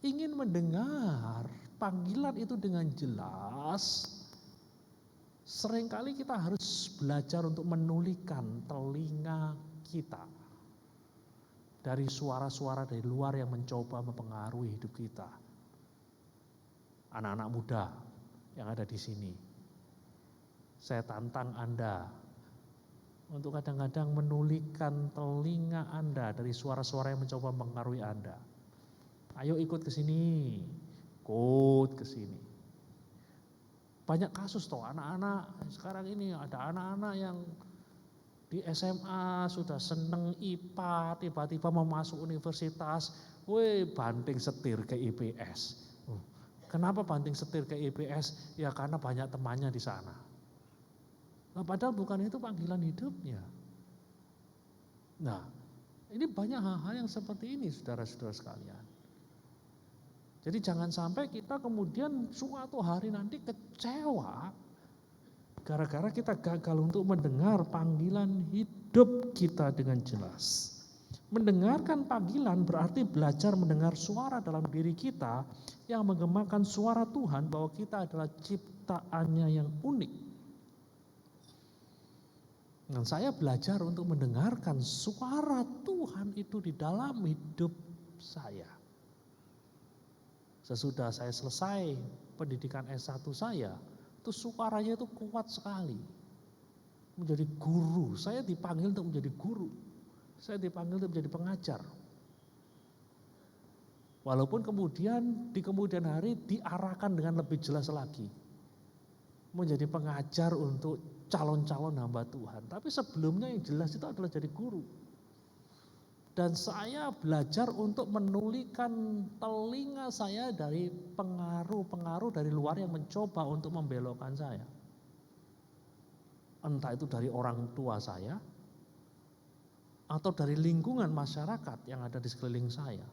Speaker 2: ingin mendengar panggilan itu dengan jelas, seringkali kita harus belajar untuk menulikan telinga kita dari suara-suara dari luar yang mencoba mempengaruhi hidup kita. Anak-anak muda yang ada di sini, saya tantang Anda untuk kadang-kadang menulikan telinga Anda dari suara-suara yang mencoba mempengaruhi Anda. Ayo ikut ke sini, ikut ke sini. Banyak kasus toh anak-anak sekarang ini, ada anak-anak yang di SMA sudah seneng IPA, tiba-tiba mau masuk universitas, banting setir ke IPS. Kenapa banting setir ke IPS? Ya karena banyak temannya di sana. Nah, padahal bukan itu panggilan hidupnya. Nah, ini banyak hal-hal yang seperti ini saudara-saudara sekalian. Jadi jangan sampai kita kemudian suatu hari nanti kecewa gara-gara kita gagal untuk mendengar panggilan hidup kita dengan jelas. Mendengarkan panggilan berarti belajar mendengar suara dalam diri kita yang menggemakan suara Tuhan bahwa kita adalah ciptaannya yang unik. Dan saya belajar untuk mendengarkan suara Tuhan itu di dalam hidup saya. Sesudah saya selesai pendidikan S1 saya, itu suaranya itu kuat sekali. Menjadi guru, saya dipanggil untuk menjadi guru. Saya dipanggil untuk menjadi pengajar. Walaupun kemudian di kemudian hari diarahkan dengan lebih jelas lagi. Menjadi pengajar untuk calon-calon hamba Tuhan. Tapi sebelumnya yang jelas itu adalah jadi guru. Dan saya belajar untuk menulikan telinga saya dari pengaruh-pengaruh dari luar yang mencoba untuk membelokkan saya. Entah itu dari orang tua saya, atau dari lingkungan masyarakat yang ada di sekeliling saya.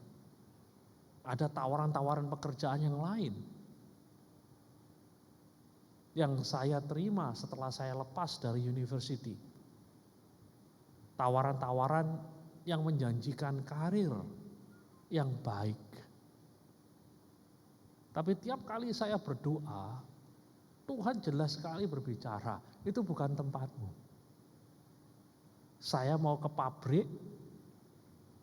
Speaker 2: Ada tawaran-tawaran pekerjaan yang lain yang saya terima setelah saya lepas dari university. Tawaran-tawaran yang menjanjikan karir yang baik. Tapi tiap kali saya berdoa, Tuhan jelas sekali berbicara, itu bukan tempatmu. Saya mau ke pabrik,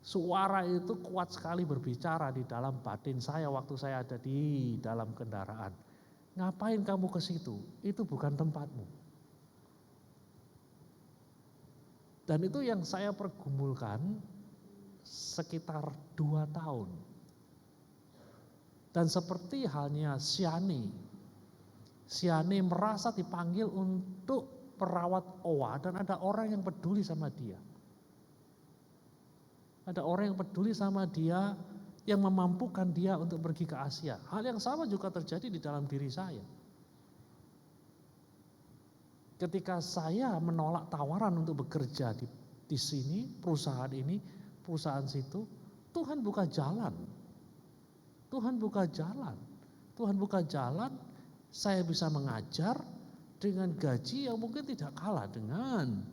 Speaker 2: suara itu kuat sekali berbicara di dalam batin saya waktu saya ada di dalam kendaraan. Ngapain kamu ke situ? Itu bukan tempatmu. Dan itu yang saya pergumulkan sekitar 2 tahun. Dan seperti halnya Siani merasa dipanggil untuk perawat OA dan ada orang yang peduli sama dia. Ada orang yang peduli sama dia yang memampukan dia untuk pergi ke Asia. Hal yang sama juga terjadi di dalam diri saya. Ketika saya menolak tawaran untuk bekerja di sini, perusahaan ini, perusahaan situ, Tuhan buka jalan. Tuhan buka jalan. Tuhan buka jalan, saya bisa mengajar dengan gaji yang mungkin tidak kalah dengan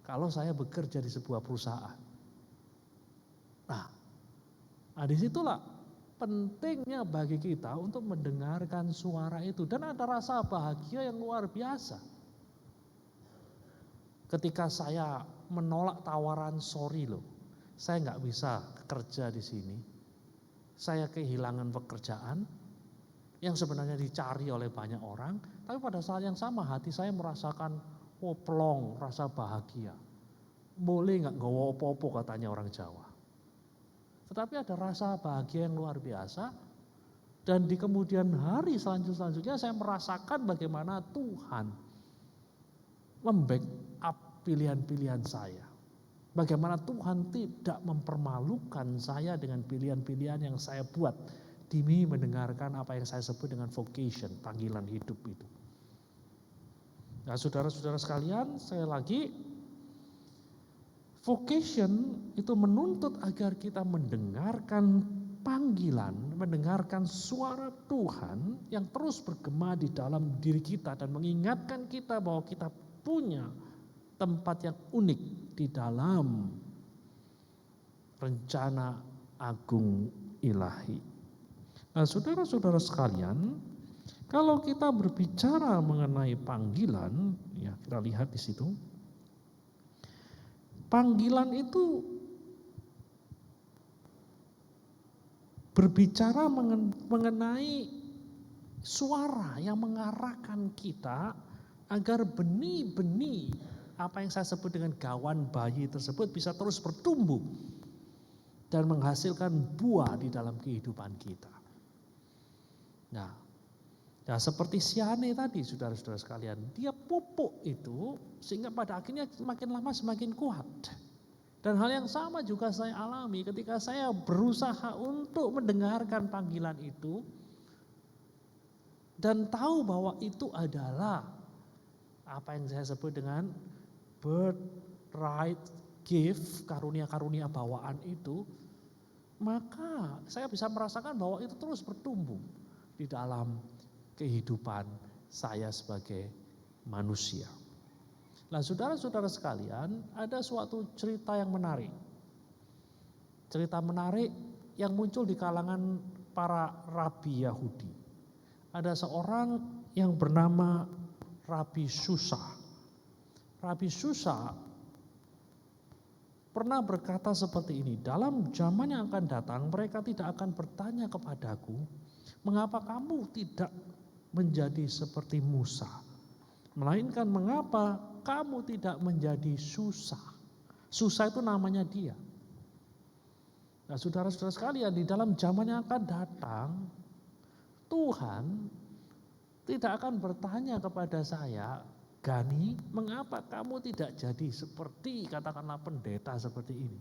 Speaker 2: kalau saya bekerja di sebuah perusahaan. Nah, disitulah pentingnya bagi kita untuk mendengarkan suara itu. Dan ada rasa bahagia yang luar biasa. Ketika saya menolak tawaran, sorry loh, saya nggak bisa kerja di sini. Saya kehilangan pekerjaan yang sebenarnya dicari oleh banyak orang, tapi pada saat yang sama hati saya merasakan, plong, rasa bahagia. Boleh nggak nggawa opo-opo katanya orang Jawa. Tetapi ada rasa bahagia yang luar biasa. Dan di kemudian hari selanjutnya saya merasakan bagaimana Tuhan membackup pilihan-pilihan saya. Bagaimana Tuhan tidak mempermalukan saya dengan pilihan-pilihan yang saya buat demi mendengarkan apa yang saya sebut dengan vocation, panggilan hidup itu. Nah, saudara-saudara sekalian, sekali lagi, vocation itu menuntut agar kita mendengarkan panggilan, mendengarkan suara Tuhan yang terus bergema di dalam diri kita dan mengingatkan kita bahwa kita punya tempat yang unik di dalam rencana agung ilahi. Nah, saudara-saudara sekalian, kalau kita berbicara mengenai panggilan, ya kita lihat di situ. Panggilan itu berbicara mengenai suara yang mengarahkan kita agar benih-benih apa yang saya sebut dengan gawan bayi tersebut bisa terus bertumbuh dan menghasilkan buah di dalam kehidupan kita. Nah, seperti siane tadi, saudara-saudara sekalian, dia pupuk itu sehingga pada akhirnya semakin lama semakin kuat. Dan hal yang sama juga saya alami ketika saya berusaha untuk mendengarkan panggilan itu dan tahu bahwa itu adalah apa yang saya sebut dengan birthright gift, karunia-karunia bawaan itu, maka saya bisa merasakan bahwa itu terus bertumbuh di dalam kehidupan saya sebagai manusia. Nah, saudara-saudara sekalian, ada suatu cerita yang menarik. Cerita menarik yang muncul di kalangan para rabi Yahudi. Ada seorang yang bernama Rabi Susa. Rabi Susa pernah berkata seperti ini, dalam zaman yang akan datang mereka tidak akan bertanya kepadaku, mengapa kamu tidak menjadi seperti Musa? Melainkan mengapa kamu tidak menjadi Susa? Susa itu namanya dia. Nah, saudara-saudara sekalian, di dalam zaman yang akan datang, Tuhan tidak akan bertanya kepada saya, Gani, mengapa kamu tidak jadi seperti katakanlah pendeta seperti ini?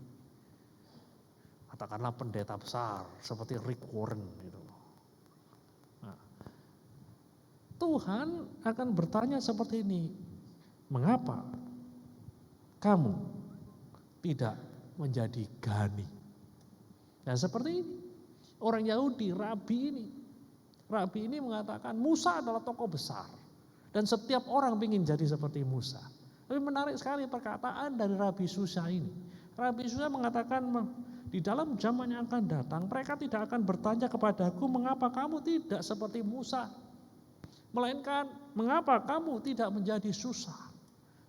Speaker 2: Katakanlah pendeta besar seperti Rick Warren gitu. Nah, Tuhan akan bertanya seperti ini, mengapa kamu tidak menjadi Gani? Nah, seperti ini, orang Yahudi, Rabi ini mengatakan Musa adalah tokoh besar dan setiap orang ingin jadi seperti Musa. Tapi menarik sekali perkataan dari Rabi Susa ini. Rabi Susa mengatakan di dalam zaman yang akan datang mereka tidak akan bertanya kepadaku mengapa kamu tidak seperti Musa. Melainkan mengapa kamu tidak menjadi Susa,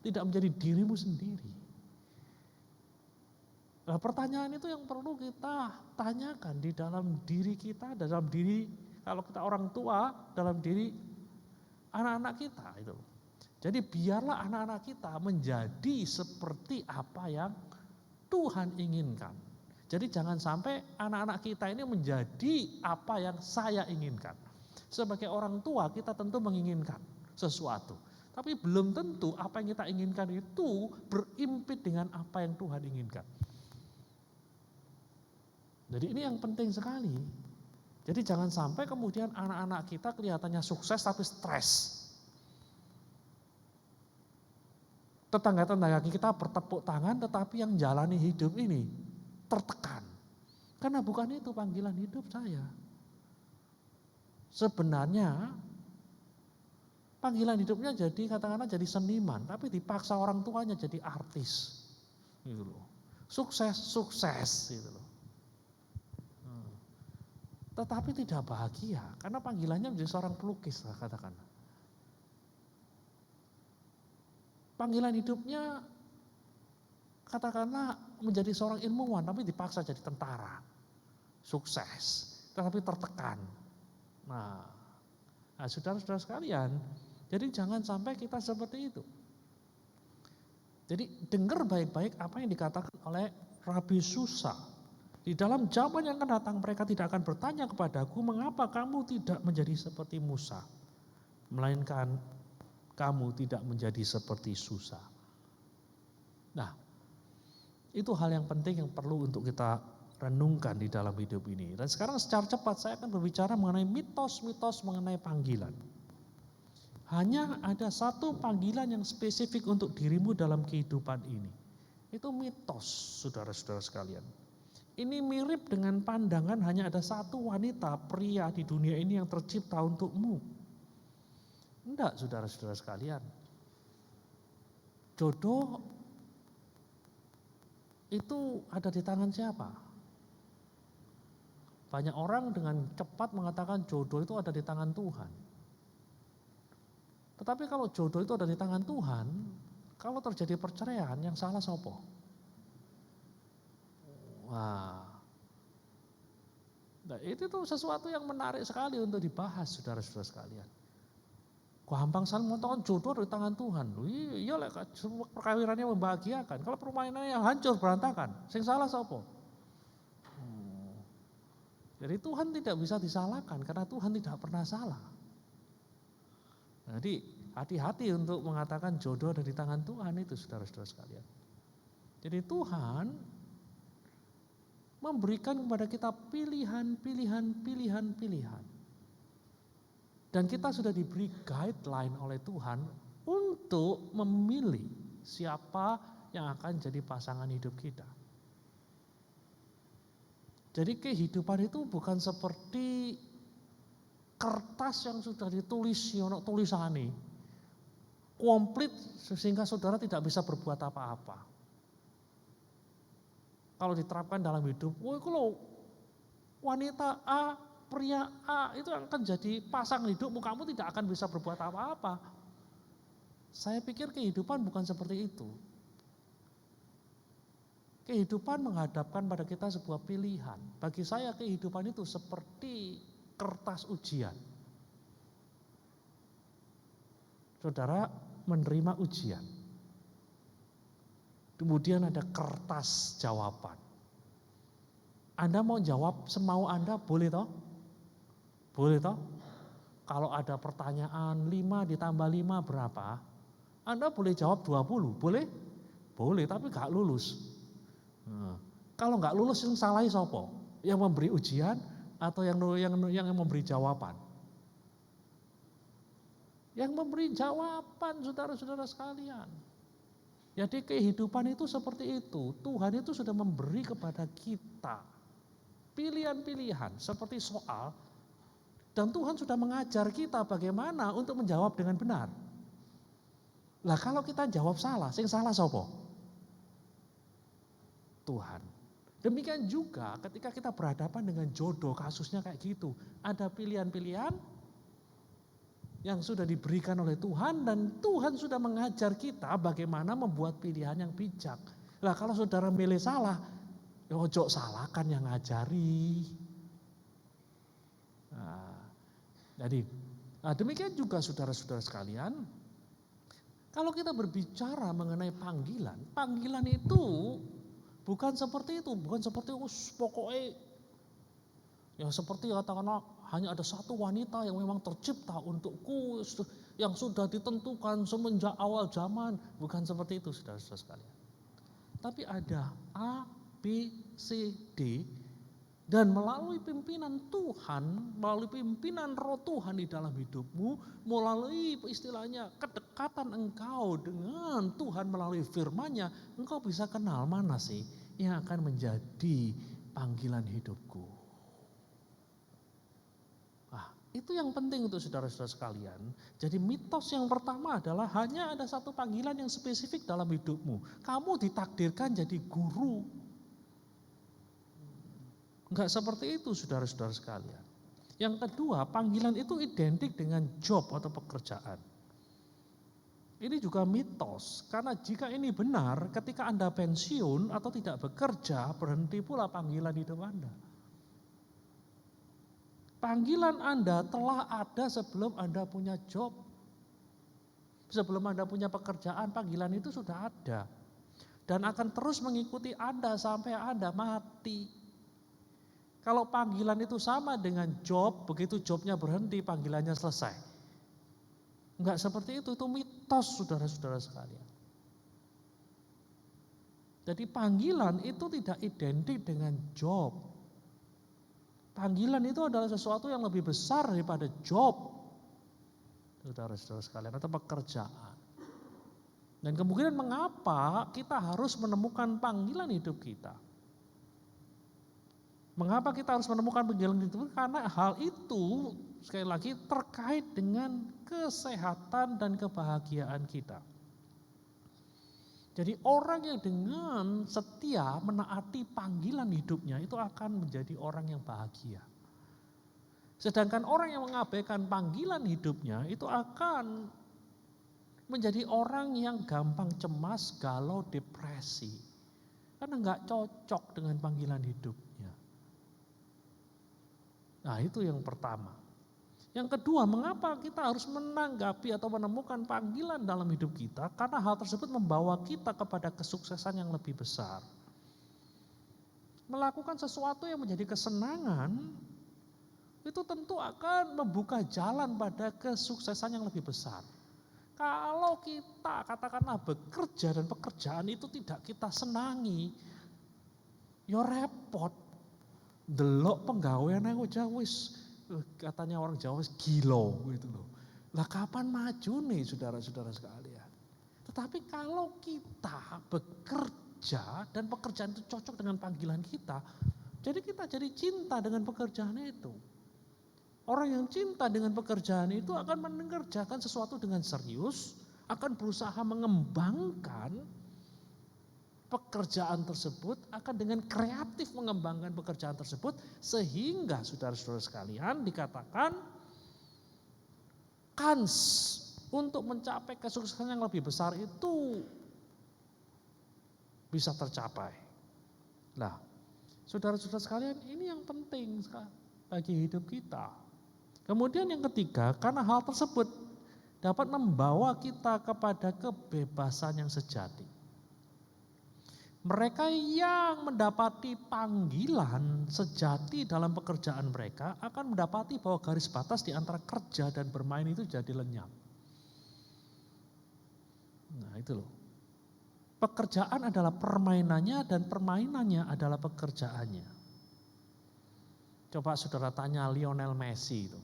Speaker 2: tidak menjadi dirimu sendiri. Nah, pertanyaan itu yang perlu kita tanyakan di dalam diri kita, dalam diri kalau kita orang tua, dalam diri anak-anak kita itu. Jadi biarlah anak-anak kita menjadi seperti apa yang Tuhan inginkan. Jadi jangan sampai anak-anak kita ini menjadi apa yang saya inginkan. Sebagai orang tua kita tentu menginginkan sesuatu. Tapi belum tentu apa yang kita inginkan itu berimpit dengan apa yang Tuhan inginkan. Jadi ini yang penting sekali. Jadi jangan sampai kemudian anak-anak kita kelihatannya sukses tapi stres. Tetangga-tetangga kita bertepuk tangan tetapi yang jalani hidup ini tertekan. Karena bukan itu panggilan hidup saya. Sebenarnya panggilan hidupnya jadi katakanlah jadi seniman, tapi dipaksa orang tuanya jadi artis. Gitu loh. Sukses gitu loh. Tetapi tidak bahagia karena panggilannya menjadi seorang pelukis lah katakan. Panggilan hidupnya katakanlah menjadi seorang ilmuwan tapi dipaksa jadi tentara. Sukses tetapi tertekan. Nah, saudara-saudara sekalian, jadi jangan sampai kita seperti itu. Jadi dengar baik-baik apa yang dikatakan oleh Rabi Susa. Di dalam zaman yang akan datang mereka tidak akan bertanya kepadaku, mengapa kamu tidak menjadi seperti Musa, melainkan kamu tidak menjadi seperti Susa. Nah, itu hal yang penting yang perlu untuk kita renungkan di dalam hidup ini. Dan sekarang secara cepat saya akan berbicara mengenai mitos-mitos mengenai panggilan. Hanya ada satu panggilan yang spesifik untuk dirimu dalam kehidupan ini. Itu mitos, saudara-saudara sekalian. Ini mirip dengan pandangan hanya ada satu wanita pria di dunia ini yang tercipta untukmu. Enggak, saudara-saudara sekalian. Jodoh itu ada di tangan siapa? Banyak orang dengan cepat mengatakan jodoh itu ada di tangan Tuhan. Tetapi kalau jodoh itu ada di tangan Tuhan, kalau terjadi perceraian, yang salah sopo? Wah, nah, itu tuh sesuatu yang menarik sekali untuk dibahas, saudara-saudara sekalian. Gampang saling mengatakan jodoh ada di tangan Tuhan. Iya lah, perkawinannya membahagiakan. Kalau permainannya hancur berantakan, yang salah sopo? Jadi Tuhan tidak bisa disalahkan karena Tuhan tidak pernah salah. Jadi hati-hati untuk mengatakan jodoh ada di tangan Tuhan itu, saudara-saudara sekalian. Jadi Tuhan memberikan kepada kita pilihan. Dan kita sudah diberi guideline oleh Tuhan untuk memilih siapa yang akan jadi pasangan hidup kita. Jadi kehidupan itu bukan seperti kertas yang sudah ditulis, tulisane komplit sehingga saudara tidak bisa berbuat apa-apa. Kalau diterapkan dalam hidup, kalau wanita A, pria A itu akan jadi pasangan hidupmu, kamu tidak akan bisa berbuat apa-apa. Saya pikir kehidupan bukan seperti itu. Kehidupan menghadapkan pada kita sebuah pilihan. Bagi saya kehidupan itu seperti kertas ujian. Saudara menerima ujian. Kemudian ada kertas jawaban. Anda mau jawab semau Anda, boleh toh? Boleh toh? Kalau ada pertanyaan 5 ditambah 5 berapa? Anda boleh jawab 20, boleh? Boleh, tapi gak lulus. Kalau gak lulus yang salahi sopo? Yang memberi ujian atau yang memberi jawaban? Yang memberi jawaban, saudara-saudara sekalian. Jadi kehidupan itu seperti itu. Tuhan itu sudah memberi kepada kita pilihan-pilihan seperti soal. Dan Tuhan sudah mengajar kita bagaimana untuk menjawab dengan benar. Lah kalau kita jawab salah, sing salah sopo? Tuhan. Demikian juga ketika kita berhadapan dengan jodoh, kasusnya kayak gitu. Ada pilihan-pilihan yang sudah diberikan oleh Tuhan dan Tuhan sudah mengajar kita bagaimana membuat pilihan yang bijak. Lah kalau saudara milih salah, ya ojo salahkan yang ngajari. Demikian juga saudara-saudara sekalian, kalau kita berbicara mengenai panggilan, panggilan itu bukan seperti itu, bukan seperti pokoknya ya seperti katakanlah hanya ada satu wanita yang memang tercipta untukku yang sudah ditentukan semenjak awal zaman, bukan seperti itu saudara-saudara sekalian. Tapi ada A, B, C, D dan melalui pimpinan Tuhan, melalui pimpinan Roh Tuhan di dalam hidupmu, melalui istilahnya kedekatan engkau dengan Tuhan melalui firman-Nya, engkau bisa kenal mana sih yang akan menjadi panggilan hidupku. Itu yang penting untuk saudara-saudara sekalian. Jadi mitos yang pertama adalah hanya ada satu panggilan yang spesifik dalam hidupmu. Kamu ditakdirkan jadi guru. Enggak seperti itu saudara-saudara sekalian. Yang kedua, panggilan itu identik dengan job atau pekerjaan. Ini juga mitos, karena jika ini benar, ketika Anda pensiun atau tidak bekerja, berhenti pula panggilan hidup Anda. Panggilan Anda telah ada sebelum Anda punya job. Sebelum Anda punya pekerjaan, panggilan itu sudah ada. Dan akan terus mengikuti Anda sampai Anda mati. Kalau panggilan itu sama dengan job, begitu jobnya berhenti, panggilannya selesai. Enggak seperti itu mitos saudara-saudara sekalian. Jadi panggilan itu tidak identik dengan job. Panggilan itu adalah sesuatu yang lebih besar daripada job. Saudara-saudara sekalian, atau pekerjaan. Dan kemungkinan mengapa kita harus menemukan panggilan hidup kita. Mengapa kita harus menemukan panggilan hidup kita? Karena hal itu sekali lagi terkait dengan kesehatan dan kebahagiaan kita. Jadi orang yang dengan setia menaati panggilan hidupnya itu akan menjadi orang yang bahagia. Sedangkan orang yang mengabaikan panggilan hidupnya itu akan menjadi orang yang gampang cemas, galau, depresi. Karena nggak cocok dengan panggilan hidupnya. Nah itu yang pertama. Yang kedua, mengapa kita harus menanggapi atau menemukan panggilan dalam hidup kita? Karena hal tersebut membawa kita kepada kesuksesan yang lebih besar. Melakukan sesuatu yang menjadi kesenangan, itu tentu akan membuka jalan pada kesuksesan yang lebih besar. Kalau kita katakanlah bekerja dan pekerjaan itu tidak kita senangi, ya repot. Delok penggawean aku wis katanya orang Jawa gilo gitu loh. Lah kapan maju nih saudara-saudara sekalian? Tetapi kalau kita bekerja dan pekerjaan itu cocok dengan panggilan kita, jadi kita jadi cinta dengan pekerjaan itu. Orang yang cinta dengan pekerjaan itu akan mengerjakan sesuatu dengan serius, akan berusaha mengembangkan pekerjaan tersebut, akan dengan kreatif mengembangkan pekerjaan tersebut, sehingga saudara-saudara sekalian dikatakan kans untuk mencapai kesuksesan yang lebih besar itu bisa tercapai. Nah, saudara-saudara sekalian, ini yang penting bagi hidup kita. Kemudian yang ketiga, karena hal tersebut dapat membawa kita kepada kebebasan yang sejati. Mereka yang mendapati panggilan sejati dalam pekerjaan mereka akan mendapati bahwa garis batas di antara kerja dan bermain itu jadi lenyap. Nah itu loh. Pekerjaan adalah permainannya dan permainannya adalah pekerjaannya. Coba saudara tanya Lionel Messi itu.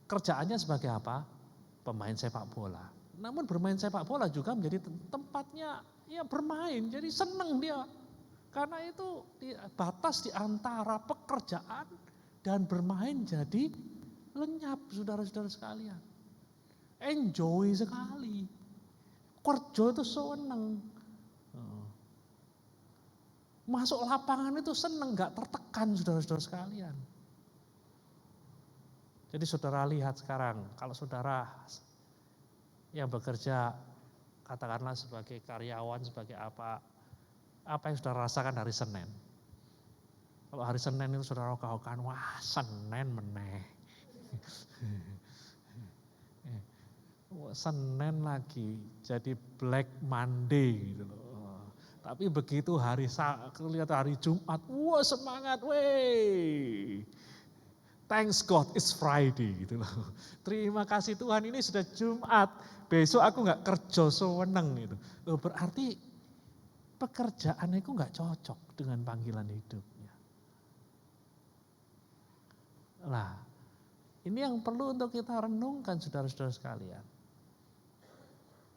Speaker 2: Kerjaannya sebagai apa? Pemain sepak bola. Namun bermain sepak bola juga menjadi tempatnya ya bermain, jadi senang dia. Karena itu batas di antara pekerjaan dan bermain jadi lenyap saudara-saudara sekalian. Enjoy sekali. Kerja itu senang. Masuk lapangan itu senang, gak tertekan saudara-saudara sekalian. Jadi saudara lihat sekarang, kalau saudara yang bekerja katakanlah sebagai karyawan, sebagai apa yang saudara rasakan hari Senin. Kalau hari Senin itu saudara kau-kaukan, wah Senin meneh. Senin lagi jadi Black Monday gitu loh. Tapi begitu lihat hari Jumat, wah semangat weh. Thanks God it's Friday gitu loh. Terima kasih Tuhan ini sudah Jumat. Besok aku gak kerja sewenang gitu. Loh, berarti pekerjaan itu gak cocok dengan panggilan hidupnya. Nah, ini yang perlu untuk kita renungkan saudara-saudara sekalian.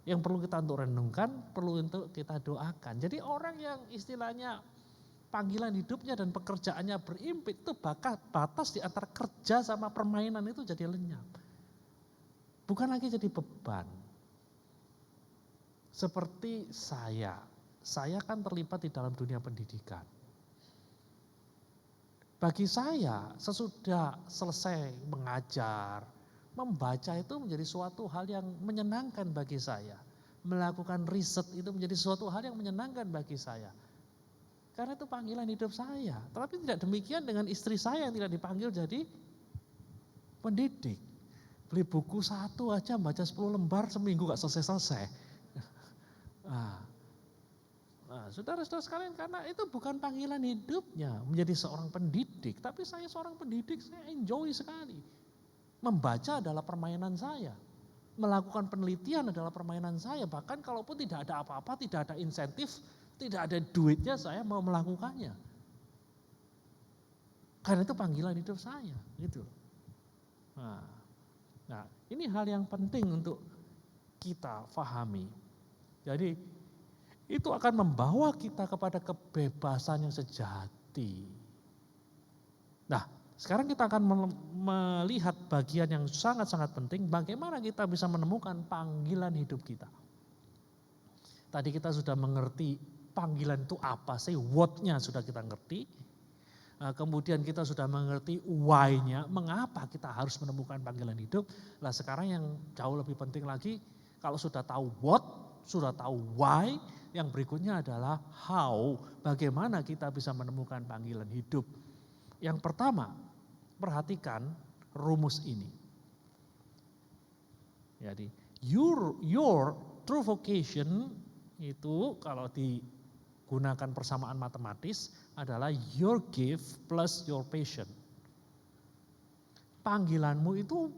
Speaker 2: Yang perlu kita untuk renungkan, perlu untuk kita doakan. Jadi orang yang istilahnya panggilan hidupnya dan pekerjaannya berimpit itu batas di antara kerja sama permainan itu jadi lenyap. Bukan lagi jadi beban. Seperti saya kan terlibat di dalam dunia pendidikan. Bagi saya sesudah selesai mengajar, membaca itu menjadi suatu hal yang menyenangkan bagi saya. Melakukan riset itu menjadi suatu hal yang menyenangkan bagi saya. Karena itu panggilan hidup saya. Tetapi tidak demikian dengan istri saya yang tidak dipanggil jadi pendidik. Beli buku satu aja baca 10 lembar seminggu gak selesai-selesai. Nah, saudara-saudara sekalian, karena itu bukan panggilan hidupnya menjadi seorang pendidik. Tapi saya seorang pendidik, saya enjoy sekali. Membaca adalah permainan saya. Melakukan penelitian adalah permainan saya. Bahkan kalaupun tidak ada apa-apa, tidak ada insentif, tidak ada duitnya, saya mau melakukannya. Karena itu panggilan hidup saya. Gitu. Nah, ini hal yang penting untuk kita pahami. Jadi itu akan membawa kita kepada kebebasan yang sejati. Nah, sekarang kita akan melihat bagian yang sangat-sangat penting, bagaimana kita bisa menemukan panggilan hidup kita. Tadi kita sudah mengerti panggilan itu apa sih, what-nya sudah kita ngerti. Nah, kemudian kita sudah mengerti why-nya, mengapa kita harus menemukan panggilan hidup. Nah, sekarang yang jauh lebih penting lagi, kalau sudah tahu what, sudah tahu why, yang berikutnya adalah how, bagaimana kita bisa menemukan panggilan hidup. Yang pertama, perhatikan rumus ini. Jadi, your true vocation itu kalau digunakan persamaan matematis adalah your gift plus your passion. Panggilanmu itu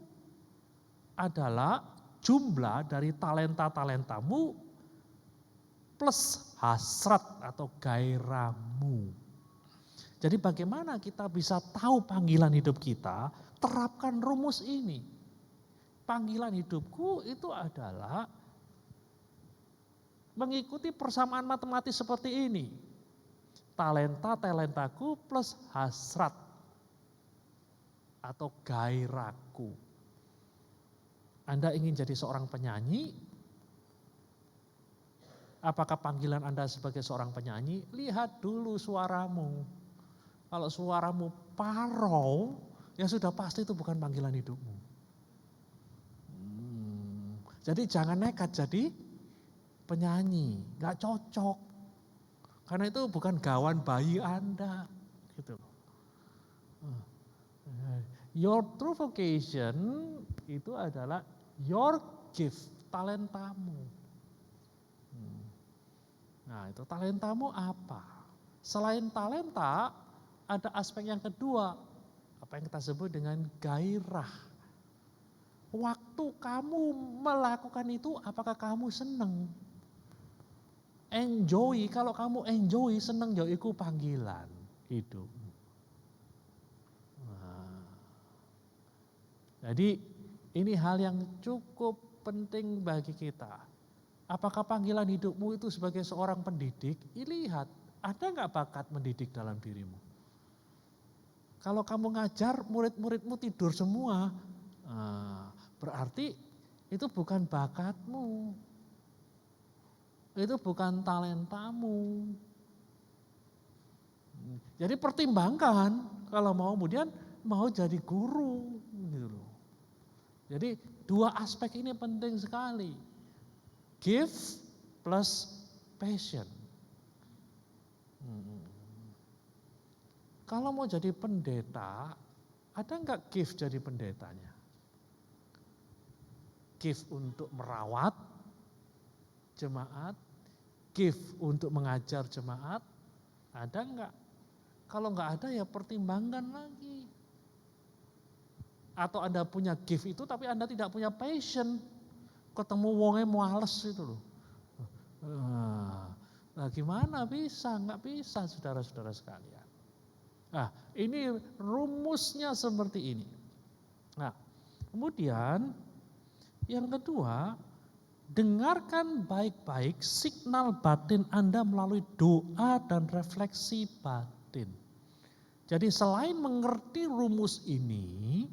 Speaker 2: adalah jumlah dari talenta-talentamu plus hasrat atau gairahmu. Jadi bagaimana kita bisa tahu panggilan hidup kita? Terapkan rumus ini. Panggilan hidupku itu adalah mengikuti persamaan matematis seperti ini. Talentaku plus hasrat atau gairahku. Anda ingin jadi seorang penyanyi? Apakah panggilan Anda sebagai seorang penyanyi? Lihat dulu suaramu. Kalau suaramu parau, ya sudah pasti itu bukan panggilan hidupmu. Jadi jangan nekat jadi penyanyi, gak cocok. Karena itu bukan gawan bayi Anda. Gitu. Your true vocation itu adalah your gift, talentamu. Nah, itu talentamu apa? Selain talenta, ada aspek yang kedua, apa yang kita sebut dengan gairah. Waktu kamu melakukan itu, apakah kamu senang? Enjoy, kalau kamu enjoy, senang, ya itu panggilan hidup. Nah, jadi ini hal yang cukup penting bagi kita. Apakah panggilan hidupmu itu sebagai seorang pendidik? Lihat, ada nggak bakat mendidik dalam dirimu? Kalau kamu ngajar, murid-muridmu tidur semua, berarti itu bukan bakatmu. Itu bukan talentamu. Jadi pertimbangkan kalau mau kemudian mau jadi guru. Gitu. Jadi dua aspek ini penting sekali. Gift plus passion. Kalau mau jadi pendeta, ada enggak gift jadi pendetanya? Gift untuk merawat jemaat, gift untuk mengajar jemaat, ada enggak? Kalau enggak ada ya pertimbangkan lagi. Atau Anda punya gift itu tapi Anda tidak punya passion. Ketemu wongnya males itu loh. Nah gimana bisa? Enggak bisa saudara-saudara sekalian. Nah ini rumusnya seperti ini. Nah kemudian yang kedua, dengarkan baik-baik signal batin Anda melalui doa dan refleksi batin. Jadi selain mengerti rumus ini,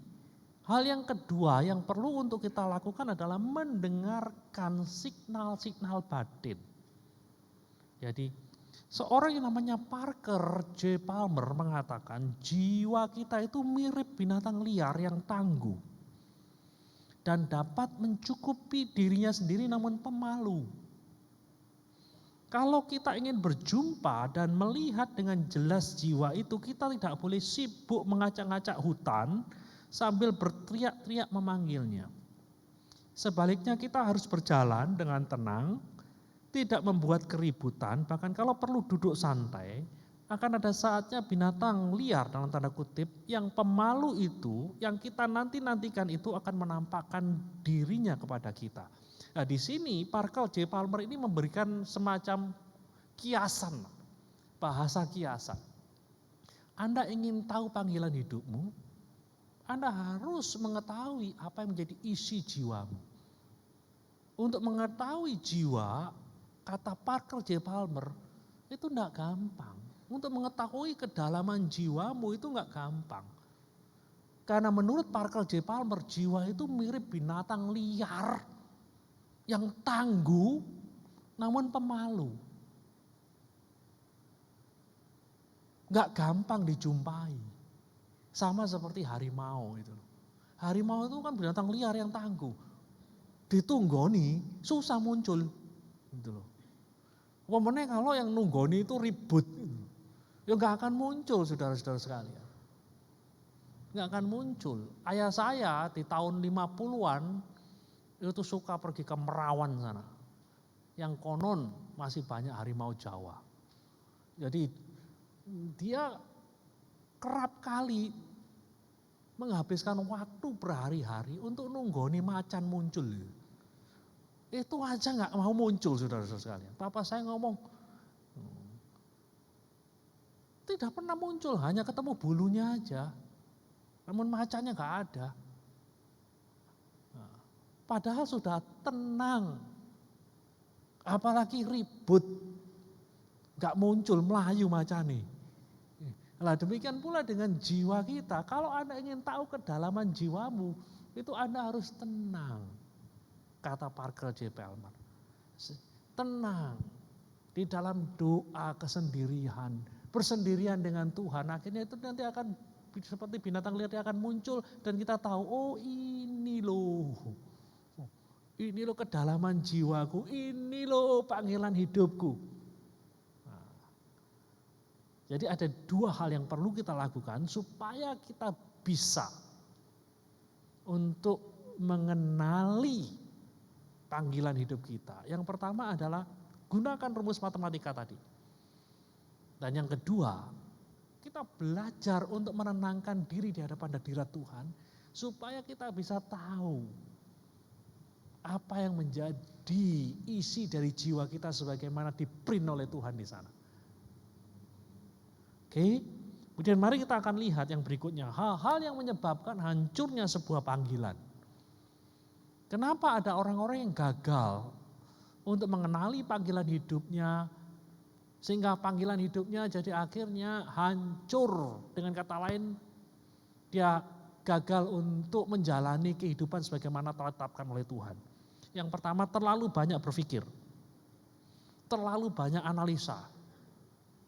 Speaker 2: hal yang kedua yang perlu untuk kita lakukan adalah mendengarkan signal-signal batin. Jadi seorang yang namanya Parker J. Palmer mengatakan jiwa kita itu mirip binatang liar yang tangguh dan dapat mencukupi dirinya sendiri namun pemalu. Kalau kita ingin berjumpa dan melihat dengan jelas jiwa itu, kita tidak boleh sibuk mengacak-ngacak hutan, sambil berteriak-teriak memanggilnya. Sebaliknya kita harus berjalan dengan tenang, tidak membuat keributan, bahkan kalau perlu duduk santai. Akan ada saatnya binatang liar dalam tanda kutip yang pemalu itu, yang kita nantikan itu akan menampakkan dirinya kepada kita. Nah di sini Parker J. Palmer ini memberikan semacam kiasan, bahasa kiasan. Anda ingin tahu panggilan hidupmu? Anda harus mengetahui apa yang menjadi isi jiwamu. Untuk mengetahui jiwa, kata Parker J. Palmer, itu enggak gampang. Untuk mengetahui kedalaman jiwamu itu enggak gampang. Karena menurut Parker J. Palmer, jiwa itu mirip binatang liar yang tangguh namun pemalu. Enggak gampang dijumpai. Sama seperti harimau itu. Harimau itu kan binatang liar yang tangguh. Ditunggoni susah muncul. Gitu loh. Umpamanya kalau yang nunggoni itu ribut, ya nggak akan muncul saudara-saudara sekalian. Nggak akan muncul. Ayah saya di tahun 50-an itu suka pergi ke Merawan sana. Yang konon masih banyak harimau Jawa. Jadi dia kerap kali menghabiskan waktu berhari-hari untuk nunggoni macan muncul. Itu aja nggak mau muncul saudara-saudara sekalian. Papa saya ngomong, tidak pernah muncul, hanya ketemu bulunya aja. Namun macannya nggak ada. Padahal sudah tenang, apalagi ribut, nggak muncul, melayu macane. Nah demikian pula dengan jiwa kita, kalau Anda ingin tahu kedalaman jiwamu, itu Anda harus tenang, kata Parker J. Palmer. Tenang, di dalam doa kesendirian, bersendirian dengan Tuhan, akhirnya itu nanti akan seperti binatang liar yang akan muncul dan kita tahu, oh ini loh kedalaman jiwaku, ini loh panggilan hidupku. Jadi ada dua hal yang perlu kita lakukan supaya kita bisa untuk mengenali panggilan hidup kita. Yang pertama adalah gunakan rumus matematika tadi. Dan yang kedua, kita belajar untuk menenangkan diri di hadapan hadirat Tuhan supaya kita bisa tahu apa yang menjadi isi dari jiwa kita sebagaimana di-print oleh Tuhan di sana. Oke, kemudian mari kita akan lihat yang berikutnya, hal-hal yang menyebabkan hancurnya sebuah panggilan. Kenapa ada orang-orang yang gagal untuk mengenali panggilan hidupnya, sehingga panggilan hidupnya jadi akhirnya hancur. Dengan kata lain, dia gagal untuk menjalani kehidupan sebagaimana telah ditetapkan oleh Tuhan. Yang pertama, terlalu banyak berpikir, terlalu banyak analisa,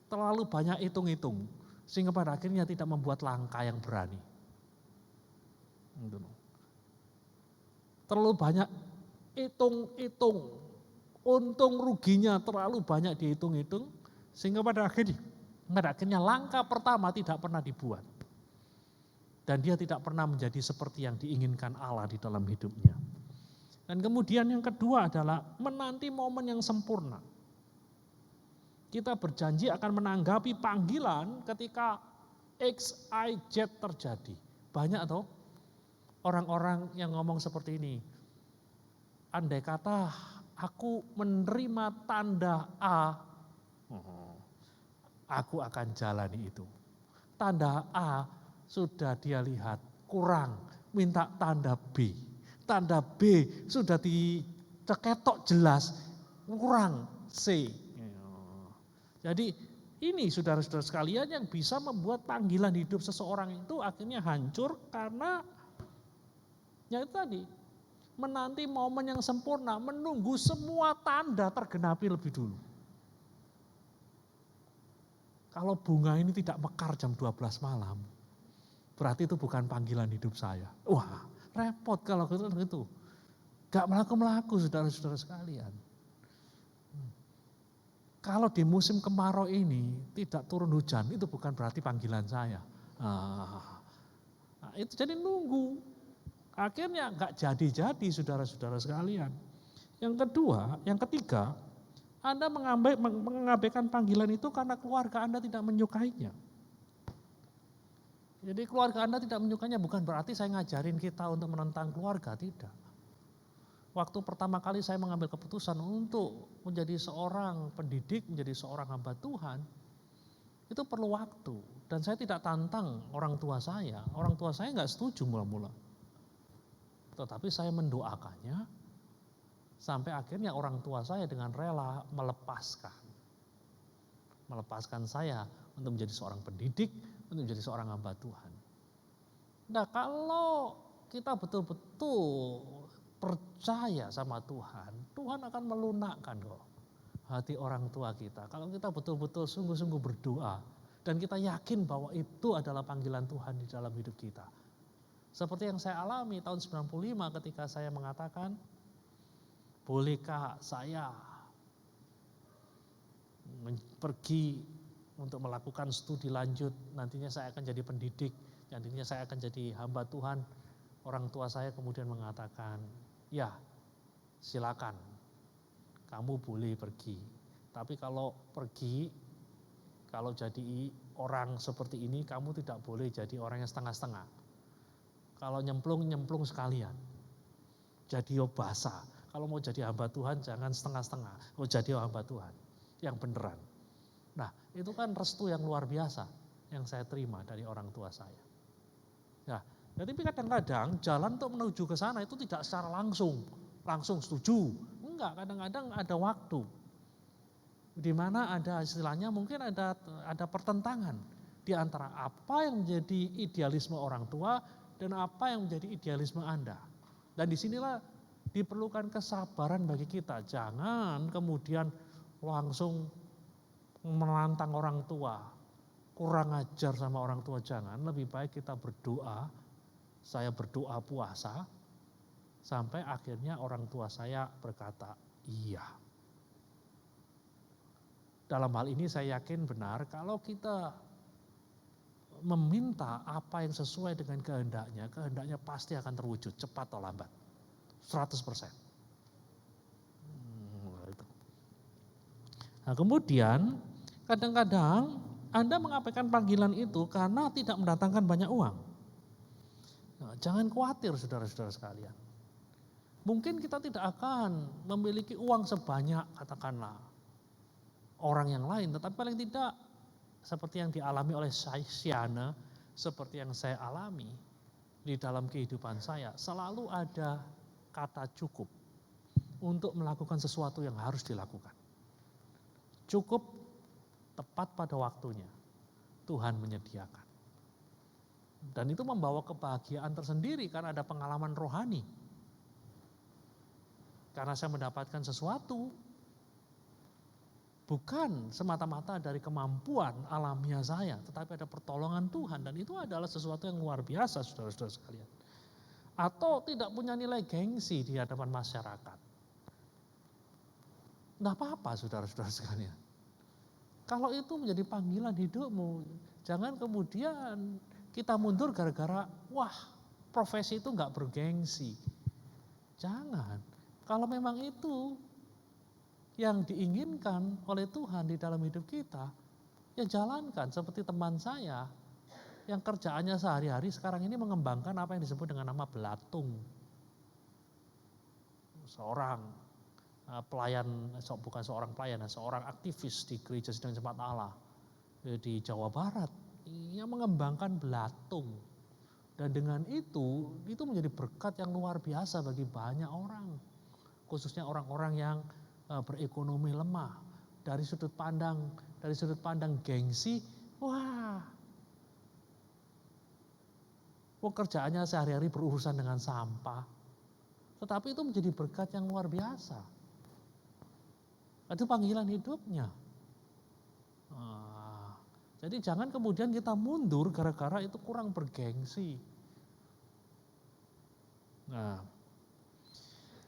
Speaker 2: terlalu banyak hitung-hitung, sehingga pada akhirnya tidak membuat langkah yang berani. Terlalu banyak hitung-hitung, untung ruginya terlalu banyak dihitung-hitung, sehingga pada akhirnya langkah pertama tidak pernah dibuat. Dan dia tidak pernah menjadi seperti yang diinginkan Allah di dalam hidupnya. Dan kemudian yang kedua adalah menanti momen yang sempurna. Kita berjanji akan menanggapi panggilan ketika X, Y, Z terjadi. Banyak toh orang-orang yang ngomong seperti ini. Andai kata aku menerima tanda A, aku akan jalani itu. Tanda A sudah dia lihat kurang, minta tanda B. Tanda B sudah diceketok jelas, kurang C. Jadi ini saudara-saudara sekalian yang bisa membuat panggilan hidup seseorang itu akhirnya hancur karena ya itu tadi, menanti momen yang sempurna, menunggu semua tanda tergenapi lebih dulu. Kalau bunga ini tidak mekar jam 12 malam, berarti itu bukan panggilan hidup saya. Wah, repot kalau gitu. Gak melaku-melaku saudara-saudara sekalian. Kalau di musim kemarau ini tidak turun hujan, itu bukan berarti panggilan saya. Nah, itu jadi nunggu. Akhirnya nggak jadi-jadi saudara-saudara sekalian. Yang ketiga, Anda mengabaikan panggilan itu karena keluarga Anda tidak menyukainya. Jadi keluarga Anda tidak menyukainya bukan berarti saya ngajarin kita untuk menentang keluarga, tidak. Waktu pertama kali saya mengambil keputusan untuk menjadi seorang pendidik, menjadi seorang hamba Tuhan, itu perlu waktu. Dan saya tidak tantang orang tua saya. Orang tua saya nggak setuju mula-mula. Tetapi saya mendoakannya sampai akhirnya orang tua saya dengan rela melepaskan saya untuk menjadi seorang pendidik, untuk menjadi seorang hamba Tuhan. Nah, kalau kita betul-betul percaya sama Tuhan, Tuhan akan melunakkan kok hati orang tua kita. Kalau kita betul-betul sungguh-sungguh berdoa dan kita yakin bahwa itu adalah panggilan Tuhan di dalam hidup kita. Seperti yang saya alami tahun 95 ketika saya mengatakan, bolehkah saya pergi untuk melakukan studi lanjut, nantinya saya akan jadi pendidik, nantinya saya akan jadi hamba Tuhan. Orang tua saya kemudian mengatakan, ya silakan, kamu boleh pergi. Tapi kalau pergi, kalau jadi orang seperti ini, kamu tidak boleh jadi orang yang setengah-setengah. Kalau nyemplung sekalian. Jadi basah. Kalau mau jadi hamba Tuhan jangan setengah-setengah. Mau jadi hamba Tuhan yang beneran. Nah, itu kan restu yang luar biasa yang saya terima dari orang tua saya. Nah, tapi kadang-kadang jalan untuk menuju ke sana itu tidak secara langsung setuju. Enggak, kadang-kadang ada waktu. Di mana ada istilahnya mungkin ada pertentangan di antara apa yang menjadi idealisme orang tua dan apa yang menjadi idealisme Anda. Dan disinilah diperlukan kesabaran bagi kita. Jangan kemudian langsung menantang orang tua, kurang ajar sama orang tua, jangan. Lebih baik kita berdoa, saya berdoa puasa, sampai akhirnya orang tua saya berkata, iya. Dalam hal ini saya yakin benar kalau kita meminta apa yang sesuai dengan kehendaknya pasti akan terwujud, cepat atau lambat. 100%. Nah, kemudian kadang-kadang Anda mengabaikan panggilan itu karena tidak mendatangkan banyak uang. Nah, jangan khawatir saudara-saudara sekalian. Mungkin kita tidak akan memiliki uang sebanyak katakanlah orang yang lain, tetapi paling tidak seperti yang dialami oleh Siana, seperti yang saya alami di dalam kehidupan saya, selalu ada kata cukup untuk melakukan sesuatu yang harus dilakukan. Cukup tepat pada waktunya, Tuhan menyediakan. Dan itu membawa kebahagiaan tersendiri karena ada pengalaman rohani. Karena saya mendapatkan sesuatu bukan semata-mata dari kemampuan alamiah saya, tetapi ada pertolongan Tuhan, dan itu adalah sesuatu yang luar biasa saudara-saudara sekalian. Atau tidak punya nilai gengsi di hadapan masyarakat. Tidak apa-apa saudara-saudara sekalian. Kalau itu menjadi panggilan hidupmu, jangan kemudian kita mundur gara-gara, wah profesi itu nggak bergengsi. Jangan. Kalau memang itu yang diinginkan oleh Tuhan di dalam hidup kita, ya jalankan seperti teman saya yang kerjaannya sehari-hari sekarang ini mengembangkan apa yang disebut dengan nama belatung. Seorang seorang aktivis di Gereja Sidang Jemaat Allah di Jawa Barat yang mengembangkan belatung. Dan dengan itu menjadi berkat yang luar biasa bagi banyak orang, khususnya orang-orang yang berekonomi lemah. Dari sudut pandang gengsi, wah, pekerjaannya sehari-hari berurusan dengan sampah, tetapi itu menjadi berkat yang luar biasa. Itu panggilan hidupnya. Jadi jangan kemudian kita mundur gara-gara itu kurang bergengsi. Nah,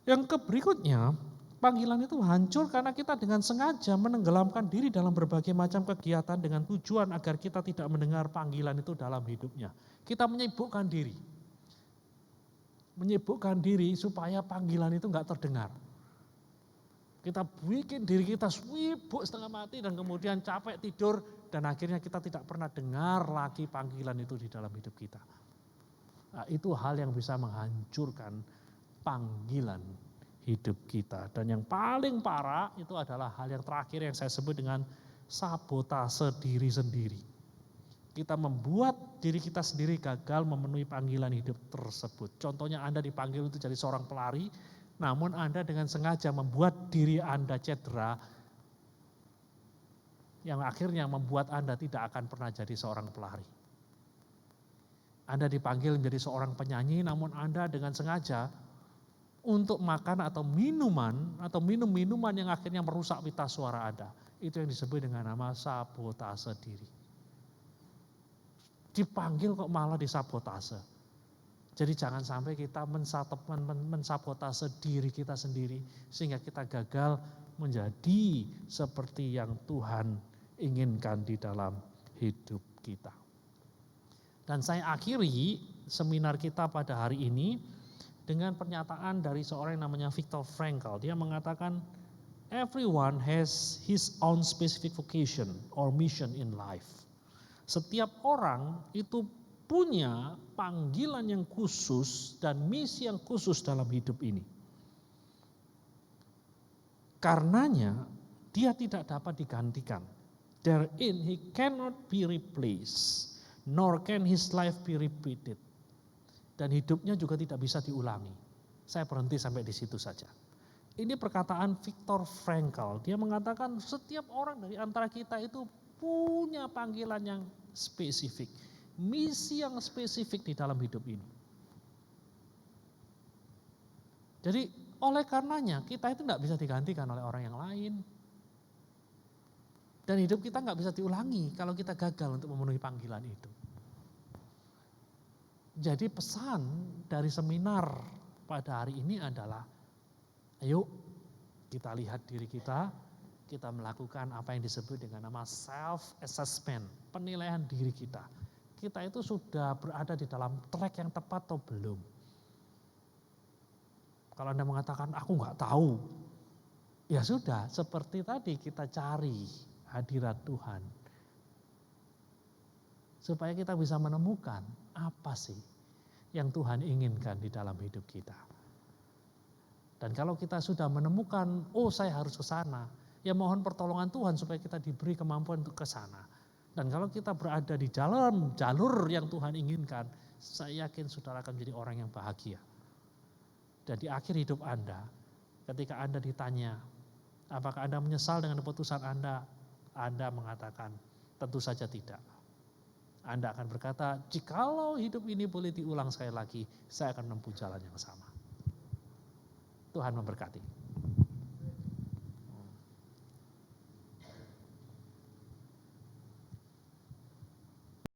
Speaker 2: yang berikutnya, Panggilan itu hancur karena kita dengan sengaja menenggelamkan diri dalam berbagai macam kegiatan dengan tujuan agar kita tidak mendengar panggilan itu dalam hidupnya. Kita menyibukkan diri. Menyibukkan diri supaya panggilan itu enggak terdengar. Kita bikin diri kita sibuk setengah mati dan kemudian capek tidur dan akhirnya kita tidak pernah dengar lagi panggilan itu di dalam hidup kita. Nah, itu hal yang bisa menghancurkan panggilan hidup kita. Dan yang paling parah itu adalah hal yang terakhir yang saya sebut dengan sabotase diri sendiri. Kita membuat diri kita sendiri gagal memenuhi panggilan hidup tersebut. Contohnya Anda dipanggil untuk jadi seorang pelari, namun Anda dengan sengaja membuat diri Anda cedera, yang akhirnya membuat Anda tidak akan pernah jadi seorang pelari. Anda dipanggil menjadi seorang penyanyi, namun Anda dengan sengaja untuk makan atau minuman atau minum-minuman yang akhirnya merusak pita suara Anda. Itu yang disebut dengan nama sabotase diri. Dipanggil kok malah disabotase. Jadi jangan sampai kita mensabotase diri kita sendiri sehingga kita gagal menjadi seperti yang Tuhan inginkan di dalam hidup kita. Dan saya akhiri seminar kita pada hari ini dengan pernyataan dari seorang yang namanya Viktor Frankl. Dia mengatakan, everyone has his own specific vocation or mission in life. Setiap orang itu punya panggilan yang khusus dan misi yang khusus dalam hidup ini. Karenanya dia tidak dapat digantikan. Therein he cannot be replaced, nor can his life be repeated. Dan hidupnya juga tidak bisa diulangi. Saya berhenti sampai di situ saja. Ini perkataan Viktor Frankl. Dia mengatakan setiap orang dari antara kita itu punya panggilan yang spesifik. Misi yang spesifik di dalam hidup ini. Jadi oleh karenanya kita itu tidak bisa digantikan oleh orang yang lain. Dan hidup kita nggak bisa diulangi kalau kita gagal untuk memenuhi panggilan itu. Jadi pesan dari seminar pada hari ini adalah, ayo kita lihat diri kita melakukan apa yang disebut dengan nama self-assessment, penilaian diri kita. Kita itu sudah berada di dalam track yang tepat atau belum? Kalau Anda mengatakan, aku nggak tahu, ya sudah, seperti tadi kita cari hadirat Tuhan. Supaya kita bisa menemukan apa sih yang Tuhan inginkan di dalam hidup kita. Dan kalau kita sudah menemukan, oh saya harus ke sana, ya mohon pertolongan Tuhan supaya kita diberi kemampuan untuk ke sana. Dan kalau kita berada di dalam jalur yang Tuhan inginkan, saya yakin saudara akan menjadi orang yang bahagia. Dan di akhir hidup Anda, ketika Anda ditanya, apakah Anda menyesal dengan keputusan Anda? Anda mengatakan, tentu saja tidak. Anda akan berkata, jikalau hidup ini boleh diulang sekali lagi, saya akan menempuh jalan yang sama. Tuhan memberkati.